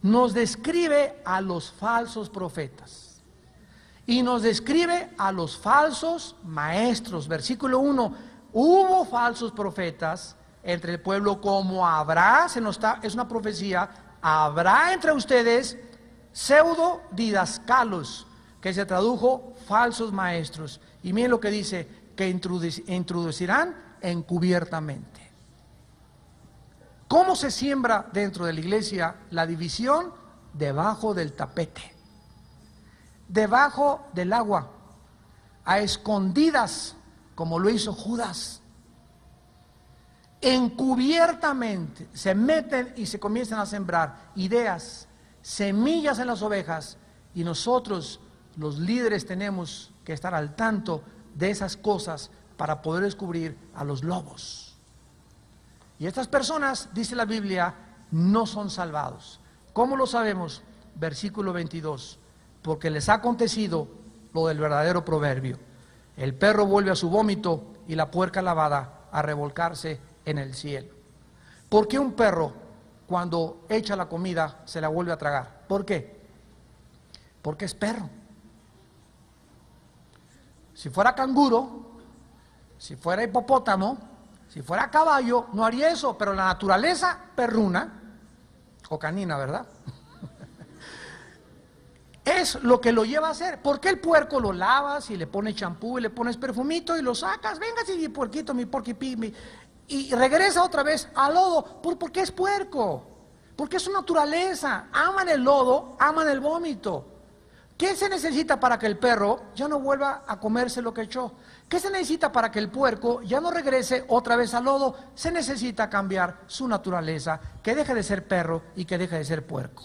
nos describe a los falsos profetas. Y nos describe a los falsos maestros. Versículo 1, hubo falsos profetas entre el pueblo como habrá, es una profecía, habrá entre ustedes pseudo didascalos, que se tradujo falsos maestros. Y miren lo que dice, que introducirán encubiertamente. ¿Cómo se siembra dentro de la iglesia la división? Debajo del tapete, debajo del agua, a escondidas, como lo hizo Judas. Encubiertamente se meten y se comienzan a sembrar ideas, semillas en las ovejas, y nosotros, los líderes, tenemos que estar al tanto de esas cosas para poder descubrir a los lobos. Y estas personas, dice la Biblia, no son salvados. ¿Cómo lo sabemos? Versículo 22, porque les ha acontecido lo del verdadero proverbio: el perro vuelve a su vómito y la puerca lavada a revolcarse en el cielo. ¿Por qué un perro, cuando echa la comida, se la vuelve a tragar? ¿Por qué? Porque es perro. Si fuera canguro, si fuera hipopótamo, si fuera caballo, no haría eso. Pero la naturaleza perruna, o canina, ¿verdad? Es lo que lo lleva a hacer. ¿Por qué el puerco lo lavas y le pones champú y le pones perfumito y lo sacas? Venga, mi puerquito, mi porquipí, y regresa otra vez al lodo. ¿Por qué es puerco? Porque es su naturaleza. Aman el lodo, aman el vómito. ¿Qué se necesita para que el perro ya no vuelva a comerse lo que echó? ¿Qué se necesita para que el puerco ya no regrese otra vez al lodo? Se necesita cambiar su naturaleza, que deje de ser perro y que deje de ser puerco.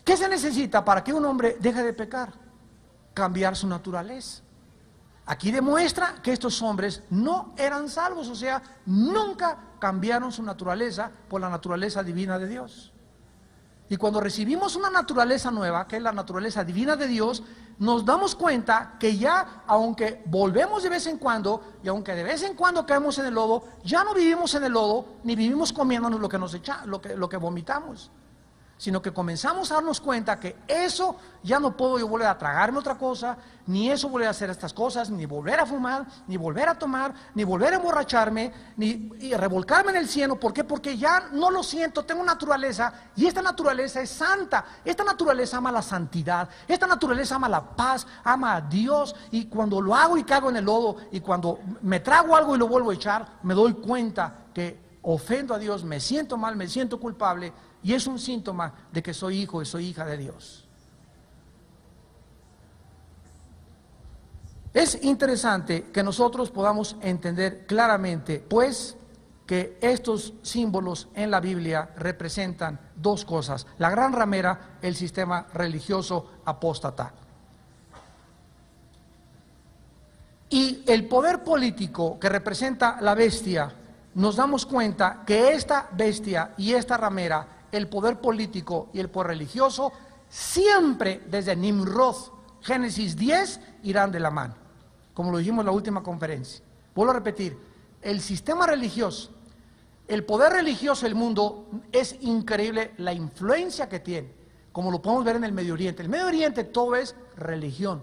¿Qué se necesita para que un hombre deje de pecar? Cambiar su naturaleza. Aquí demuestra que estos hombres no eran salvos, o sea, nunca cambiaron su naturaleza por la naturaleza divina de Dios. Y cuando recibimos una naturaleza nueva, que es la naturaleza divina de Dios, nos damos cuenta que ya, aunque volvemos de vez en cuando, y aunque de vez en cuando caemos en el lodo, ya no vivimos en el lodo, ni vivimos comiéndonos lo que nos lo que vomitamos, sino que comenzamos a darnos cuenta que eso ya no puedo yo volver a tragarme otra cosa, ni eso volver a hacer estas cosas, ni volver a fumar, ni volver a tomar, ni volver a emborracharme, y revolcarme en el cielo. ¿Por qué? Porque ya no lo siento, tengo naturaleza, y esta naturaleza es santa. Esta naturaleza ama la santidad, esta naturaleza ama la paz, ama a Dios, y cuando lo hago y cago en el lodo, y cuando me trago algo y lo vuelvo a echar, me doy cuenta que ofendo a Dios, me siento mal, me siento culpable, y es un síntoma de que soy hijo y soy hija de Dios. Es interesante que nosotros podamos entender claramente, pues, que estos símbolos en la Biblia representan dos cosas: la gran ramera, el sistema religioso apóstata, y el poder político que representa la bestia. Nos damos cuenta que esta bestia y esta ramera, el poder político y el poder religioso, siempre desde Nimrod, Génesis 10, irán de la mano, como lo dijimos en la última conferencia. Vuelvo a repetir, el sistema religioso, el poder religioso del mundo, es increíble la influencia que tiene, como lo podemos ver en el Medio Oriente. El Medio Oriente todo es religión.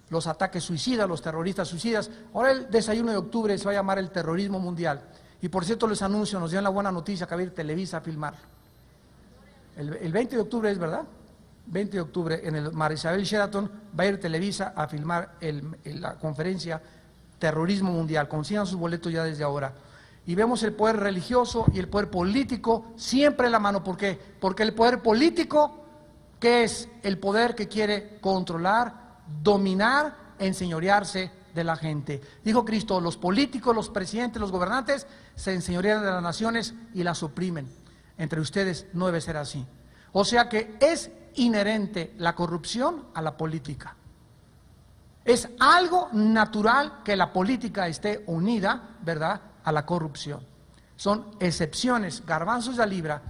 Los ataques suicidas, los terroristas suicidas. Ahora el desayuno de octubre se va a llamar el terrorismo mundial. Y por cierto les anuncio, nos dieron la buena noticia que va a ir Televisa a filmarlo. El 20 de octubre es, ¿verdad? 20 de octubre en el Mar Isabel Sheraton va a ir Televisa a filmar la conferencia Terrorismo Mundial. Consigan sus boletos ya desde ahora. Y vemos el poder religioso y el poder político siempre en la mano. ¿Por qué? Porque el poder político, ¿qué es? El poder que quiere controlar, dominar, enseñorearse de la gente. Dijo Cristo, los políticos, los presidentes, los gobernantes se enseñorean de las naciones y las oprimen. Entre ustedes no debe ser así. O sea que es inherente la corrupción a la política. Es algo natural que la política esté unida, ¿verdad?, a la corrupción. Son excepciones, garbanzos de libra,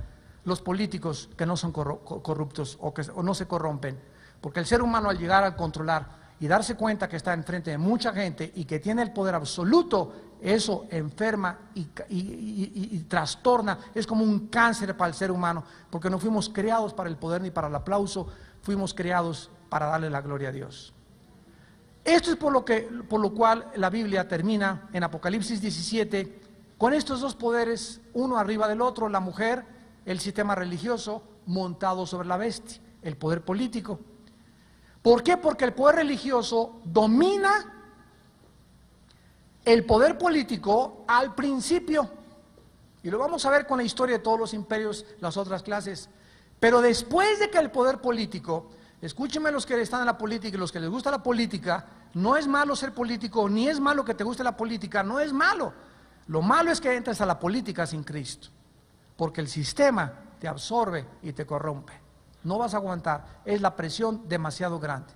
los políticos que no son corruptos o no se corrompen. Porque el ser humano, al llegar a controlar y darse cuenta que está enfrente de mucha gente y que tiene el poder absoluto, eso enferma y trastorna. Es como un cáncer para el ser humano, porque no fuimos creados para el poder ni para el aplauso, fuimos creados para darle la gloria a Dios. Esto es por lo cual la Biblia termina en Apocalipsis 17 con estos dos poderes, uno arriba del otro: la mujer, el sistema religioso, montado sobre la bestia, el poder político. ¿Por qué? Porque el poder religioso domina el poder político al principio, y lo vamos a ver con la historia de todos los imperios, las otras clases. Pero después de que el poder político, escúchenme los que están en la política y los que les gusta la política, no es malo ser político, ni es malo que te guste la política, no es malo. Lo malo es que entres a la política sin Cristo, porque el sistema te absorbe y te corrompe. No vas a aguantar, es la presión demasiado grande.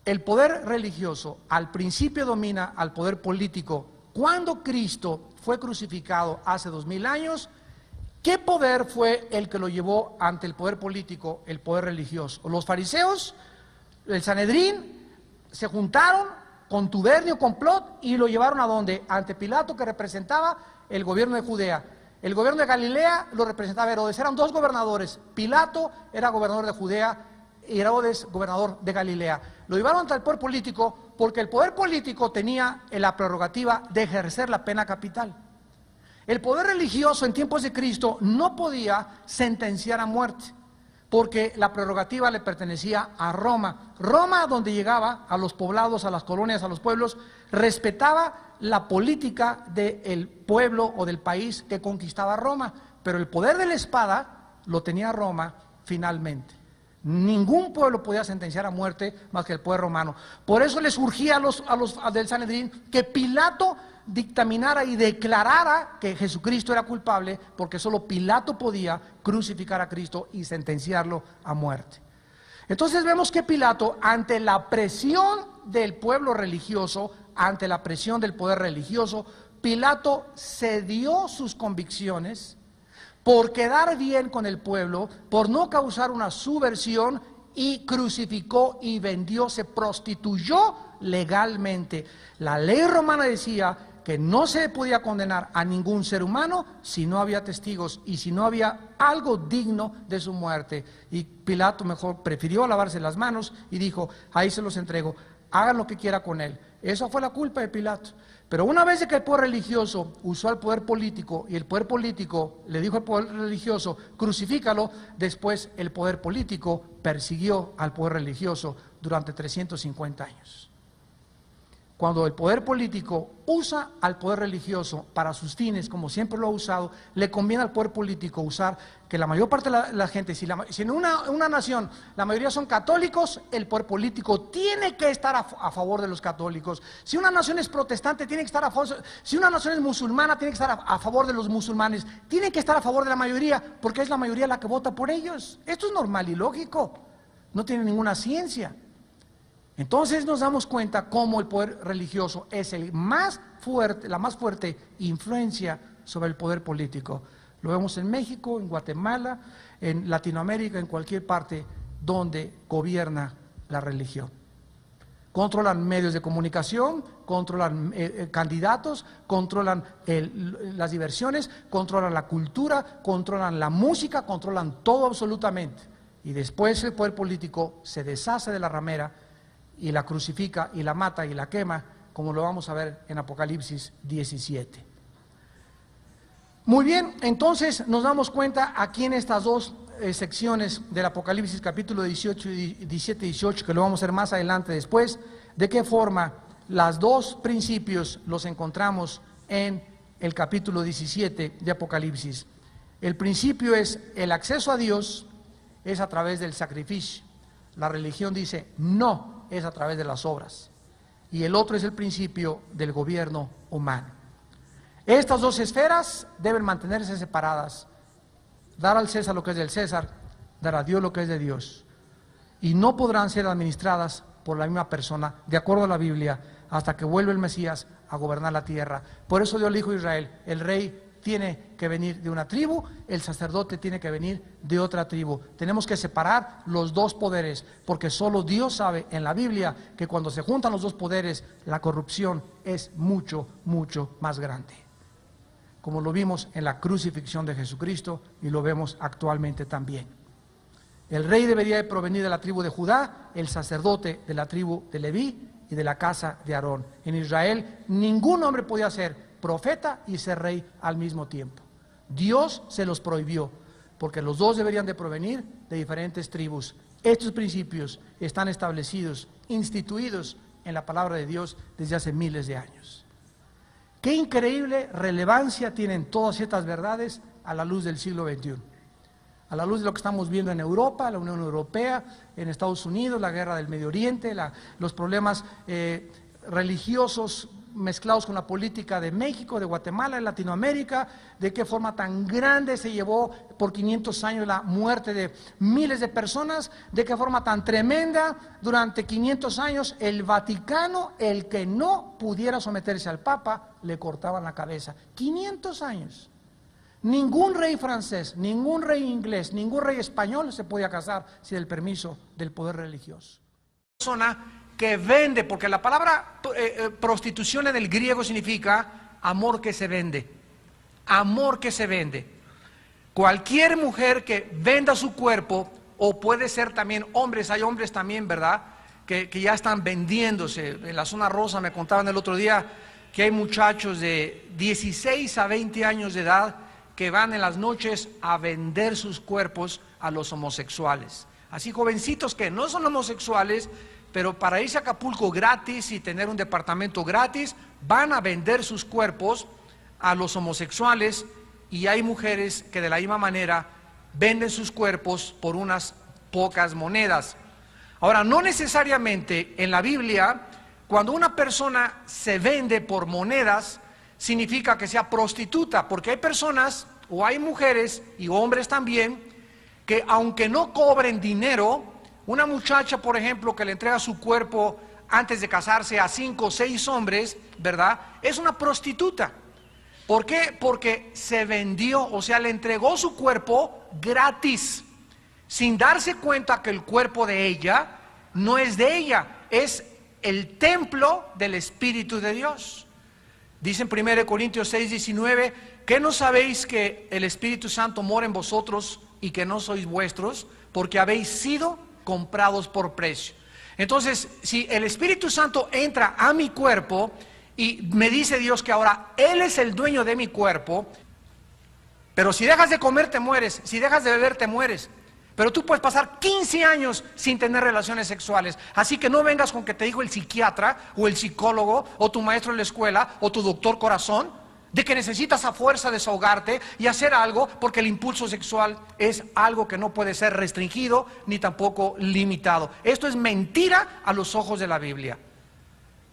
El poder religioso al principio domina al poder político. Cuando Cristo fue crucificado hace 2000 años, ¿qué poder fue el que lo llevó ante el poder político, el poder religioso? Los fariseos, el Sanedrín, se juntaron, contubernio, complot, y lo llevaron ¿a dónde? Ante Pilato, que representaba el gobierno de Judea. El gobierno de Galilea lo representaba Herodes. Eran dos gobernadores. Pilato era gobernador de Judea y Herodes gobernador de Galilea. Lo llevaron ante el poder político porque el poder político tenía la prerrogativa de ejercer la pena capital. El poder religioso en tiempos de Cristo no podía sentenciar a muerte, porque la prerrogativa le pertenecía a Roma. Roma, donde llegaba a los poblados, a las colonias, a los pueblos, respetaba la política del pueblo o del país que conquistaba Roma, pero el poder de la espada lo tenía Roma finalmente. Ningún pueblo podía sentenciar a muerte más que el poder romano. Por eso les urgía a los del Sanedrín que Pilato dictaminara y declarara que Jesucristo era culpable, porque solo Pilato podía crucificar a Cristo y sentenciarlo a muerte. Entonces vemos que Pilato, ante la presión del pueblo religioso, ante la presión del poder religioso, Pilato cedió sus convicciones por quedar bien con el pueblo, por no causar una subversión, y crucificó y vendió, se prostituyó legalmente. La ley romana decía que no se podía condenar a ningún ser humano si no había testigos y si no había algo digno de su muerte. Y Pilato mejor prefirió lavarse las manos y dijo: ahí se los entrego, hagan lo que quiera con él. Esa fue la culpa de Pilato. Pero una vez que el poder religioso usó al poder político y el poder político le dijo al poder religioso: crucifícalo, después el poder político persiguió al poder religioso durante 350 años. cuando el poder político usa al poder religioso para sus fines, como siempre lo ha usado, le conviene al poder político usar que la mayor parte de la gente, si en una nación la mayoría son católicos, el poder político tiene que estar a favor de los católicos. Si una nación es protestante, tiene que estar a favor. Si una nación es musulmana, tiene que estar a favor de los musulmanes. Tiene que estar a favor de la mayoría, porque es la mayoría la que vota por ellos. Esto es normal y lógico, no tiene ninguna ciencia. Entonces nos damos cuenta cómo el poder religioso es la más fuerte influencia sobre el poder político. Lo vemos en México, en Guatemala, en Latinoamérica, en cualquier parte donde gobierna la religión. Controlan medios de comunicación, controlan candidatos, controlan las diversiones, controlan la cultura, controlan la música, controlan todo absolutamente. Y después el poder político se deshace de la ramera y la crucifica y la mata y la quema, como lo vamos a ver en Apocalipsis 17. Muy bien, entonces nos damos cuenta aquí en estas dos secciones del Apocalipsis, capítulo 18 y 17 y 18, que lo vamos a ver más adelante después, de qué forma los dos principios los encontramos en el capítulo 17 de Apocalipsis. El principio es el acceso a Dios es a través del sacrificio. La religión dice no, es a través de las obras. Y el otro es el principio del gobierno humano. Estas dos esferas deben mantenerse separadas. Dar al César lo que es del César, dar a Dios lo que es de Dios. Y no podrán ser administradas por la misma persona, de acuerdo a la Biblia, hasta que vuelva el Mesías a gobernar la tierra. Por eso Dios le dijo a Israel, el rey tiene que venir de una tribu, el sacerdote tiene que venir de otra tribu. Tenemos que separar los dos poderes, porque solo Dios sabe en la Biblia que cuando se juntan los dos poderes, la corrupción es mucho, mucho más grande. Como lo vimos en la crucifixión de Jesucristo y lo vemos actualmente también. El rey debería de provenir de la tribu de Judá, el sacerdote de la tribu de Leví y de la casa de Aarón. En Israel ningún hombre podía ser profeta y ser rey al mismo tiempo. Dios se los prohibió, porque los dos deberían de provenir de diferentes tribus. Estos principios están establecidos, instituidos en la palabra de Dios desde hace miles de años. Qué increíble relevancia tienen todas estas verdades a la luz del siglo XXI. A la luz de lo que estamos viendo en Europa, la Unión Europea, en Estados Unidos, la guerra del Medio Oriente, los problemas religiosos mezclados con la política de México, de Guatemala, de Latinoamérica, de qué forma tan grande se llevó por 500 años la muerte de miles de personas, de qué forma tan tremenda durante 500 años el Vaticano, el que no pudiera someterse al Papa, le cortaban la cabeza. 500 años. Ningún rey francés, ningún rey inglés, ningún rey español se podía casar sin el permiso del poder religioso. Persona que vende, porque la palabra prostitución en el griego significa amor que se vende. Amor que se vende. Cualquier mujer que venda su cuerpo, o puede ser también hombres, hay hombres también, ¿verdad?, que ya están vendiéndose. En la zona rosa me contaban el otro día que hay muchachos de 16 a 20 años de edad que van en las noches a vender sus cuerpos a los homosexuales. Así jovencitos que no son homosexuales, pero para irse a Acapulco gratis y tener un departamento gratis, van a vender sus cuerpos a los homosexuales, y hay mujeres que de la misma manera venden sus cuerpos por unas pocas monedas. Ahora, no necesariamente en la Biblia, cuando una persona se vende por monedas, significa que sea prostituta, porque hay personas, o hay mujeres y hombres también, que aunque no cobren dinero, una muchacha, por ejemplo, que le entrega su cuerpo antes de casarse a 5 o 6 hombres, ¿verdad?, es una prostituta. ¿Por qué? Porque se vendió, o sea, le entregó su cuerpo gratis, sin darse cuenta que el cuerpo de ella no es de ella, es el templo del Espíritu de Dios. Dice en 1 Corintios 6:19, ¿qué no sabéis que el Espíritu Santo mora en vosotros y que no sois vuestros? Porque habéis sido comprados por precio. Entonces, si el Espíritu Santo entra a mi cuerpo y me dice Dios que ahora Él es el dueño de mi cuerpo, pero si dejas de comer te mueres, si dejas de beber te mueres, Pero tú puedes pasar 15 años sin tener relaciones sexuales. Así que no vengas con que te dijo el psiquiatra o el psicólogo o tu maestro en la escuela o tu doctor corazón de que necesitas a fuerza desahogarte y hacer algo, porque el impulso sexual es algo que no puede ser restringido ni tampoco limitado. Esto es mentira a los ojos de la Biblia.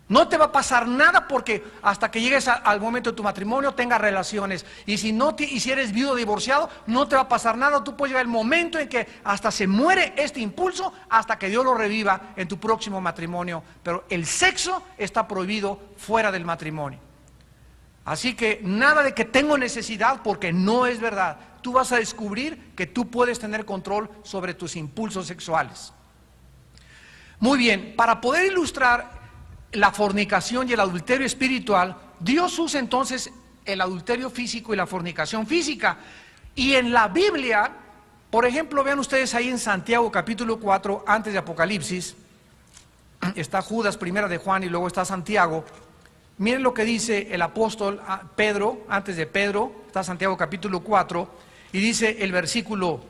No te va a pasar nada porque hasta que llegues al momento de tu matrimonio tengas relaciones. Y si eres viudo o divorciado, no te va a pasar nada. Tú puedes llegar el momento en que hasta se muere este impulso hasta que Dios lo reviva en tu próximo matrimonio. Pero el sexo está prohibido fuera del matrimonio. Así que nada de que tengo necesidad, porque no es verdad. Tú vas a descubrir que tú puedes tener control sobre tus impulsos sexuales. Muy bien, para poder ilustrar la fornicación y el adulterio espiritual, Dios usa entonces el adulterio físico y la fornicación física. Y en la Biblia, por ejemplo, vean ustedes ahí en Santiago capítulo 4, antes de Apocalipsis, está Judas, primera de Juan, y luego está Santiago. Miren lo que dice el apóstol Pedro, antes de Pedro, está Santiago capítulo 4, y dice el versículo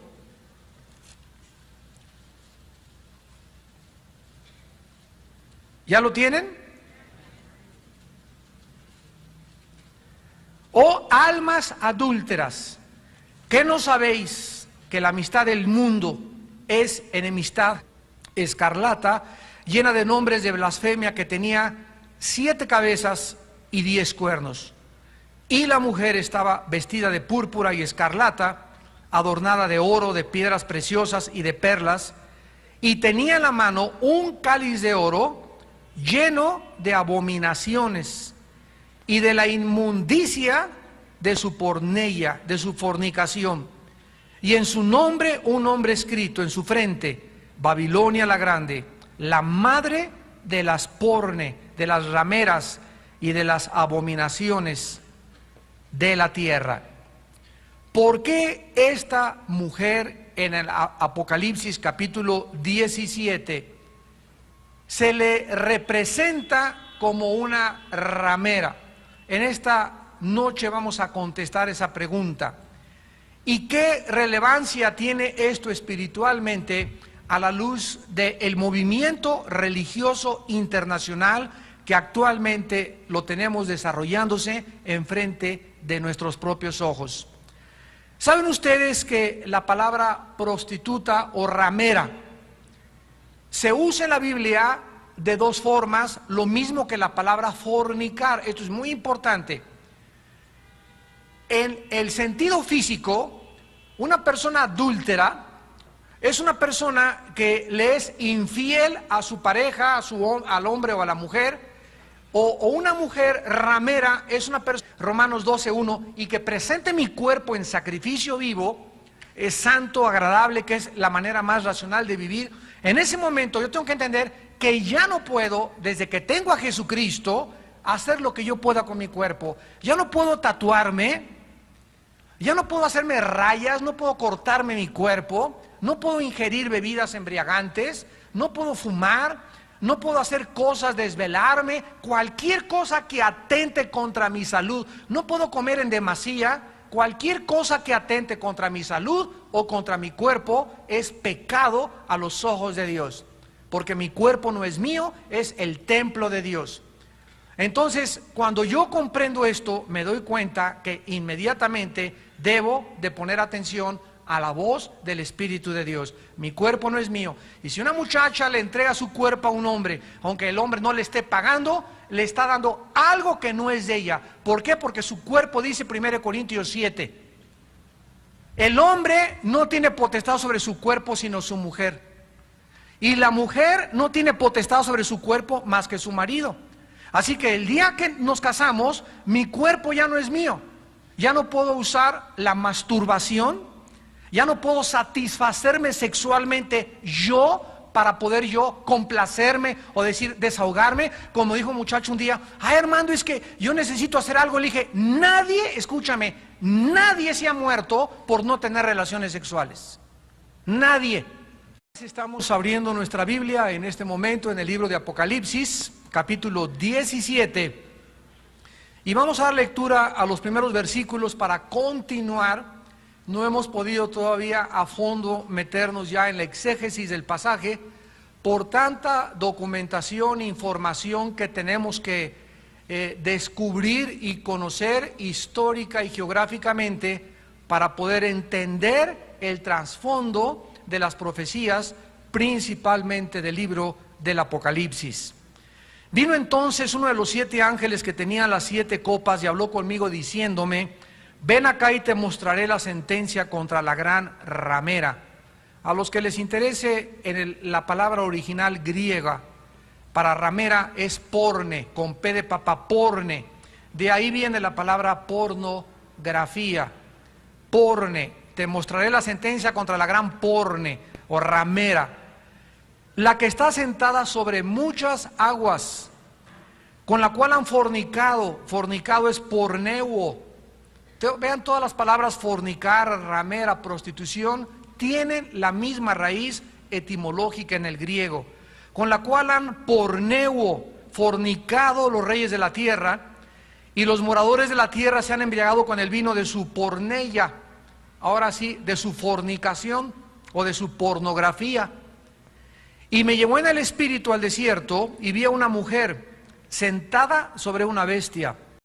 '¿Ya lo tienen? Oh almas adúlteras, ¿qué no sabéis que la amistad del mundo es enemistad escarlata, llena de nombres de blasfemia, que tenía 7 cabezas y 10 cuernos? Y la mujer estaba vestida de púrpura y escarlata, adornada de oro, de piedras preciosas y de perlas, y tenía en la mano un cáliz de oro lleno de abominaciones y de la inmundicia de su porneia, de su fornicación. Y en su nombre un nombre escrito en su frente: Babilonia la grande, la madre de las porne, de las rameras y de las abominaciones de la tierra. ¿Por qué esta mujer en el Apocalipsis capítulo 17 se le representa como una ramera? En esta noche vamos a contestar esa pregunta. ¿Y qué relevancia tiene esto espiritualmente a la luz del movimiento religioso internacional que actualmente lo tenemos desarrollándose enfrente de nuestros propios ojos? ¿Saben ustedes que la palabra prostituta o ramera se usa en la Biblia de 2 formas, lo mismo que la palabra fornicar? Esto es muy importante. En el sentido físico, una persona adúltera es una persona que le es infiel a su pareja, al hombre o a la mujer, o una mujer ramera es una persona, Romanos 12:1, y que presente mi cuerpo en sacrificio vivo, es santo, agradable, que es la manera más racional de vivir. En ese momento yo tengo que entender que ya no puedo, desde que tengo a Jesucristo, hacer lo que yo pueda con mi cuerpo. Ya no puedo tatuarme, ya no puedo hacerme rayas, no puedo cortarme mi cuerpo, no puedo ingerir bebidas embriagantes, no puedo fumar, no puedo hacer cosas, desvelarme, cualquier cosa que atente contra mi salud. No puedo comer en demasía. Cualquier cosa que atente contra mi salud o contra mi cuerpo es pecado a los ojos de Dios, porque mi cuerpo no es mío, es el templo de Dios. Entonces, cuando yo comprendo esto, me doy cuenta que inmediatamente debo de poner atención a la voz del Espíritu de Dios. Mi cuerpo no es mío. Y si una muchacha le entrega su cuerpo a un hombre, aunque el hombre no le esté pagando, le está dando algo que no es de ella. ¿Por qué? Porque su cuerpo, dice 1 Corintios 7, el hombre no tiene potestad sobre su cuerpo sino su mujer, y la mujer no tiene potestad sobre su cuerpo más que su marido. Así que el día que nos casamos, mi cuerpo ya no es mío. Ya no puedo usar la masturbación, ya no puedo satisfacerme sexualmente yo para poder yo complacerme o decir, desahogarme. Como dijo un muchacho un día: ay, Armando, es que yo necesito hacer algo. Le dije: nadie, escúchame, nadie se ha muerto por no tener relaciones sexuales. Nadie. Estamos abriendo nuestra Biblia en este momento en el libro de Apocalipsis, capítulo 17, y vamos a dar lectura a los primeros versículos para continuar no hemos podido todavía a fondo meternos ya en la exégesis del pasaje por tanta documentación e información que tenemos que descubrir y conocer histórica y geográficamente para poder entender el trasfondo de las profecías, principalmente del libro del Apocalipsis. Vino entonces uno de los 7 ángeles que tenían las 7 copas y habló conmigo diciéndome: ven acá y te mostraré la sentencia contra la gran ramera. A los que les interese la palabra original griega para ramera es porne, con P de papa, porne. De ahí viene la palabra pornografía. Porne, te mostraré la sentencia contra la gran porne o ramera, la que está sentada sobre muchas aguas, con la cual han fornicado. Fornicado es porneuo. Vean, todas las palabras fornicar, ramera, prostitución, tienen la misma raíz etimológica en el griego, con la cual han porneuo, fornicado los reyes de la tierra, y los moradores de la tierra se han embriagado con el vino de su porneia, ahora sí, de su fornicación o de su pornografía. Y me llevó en el espíritu al desierto y vi a una mujer sentada sobre una bestia,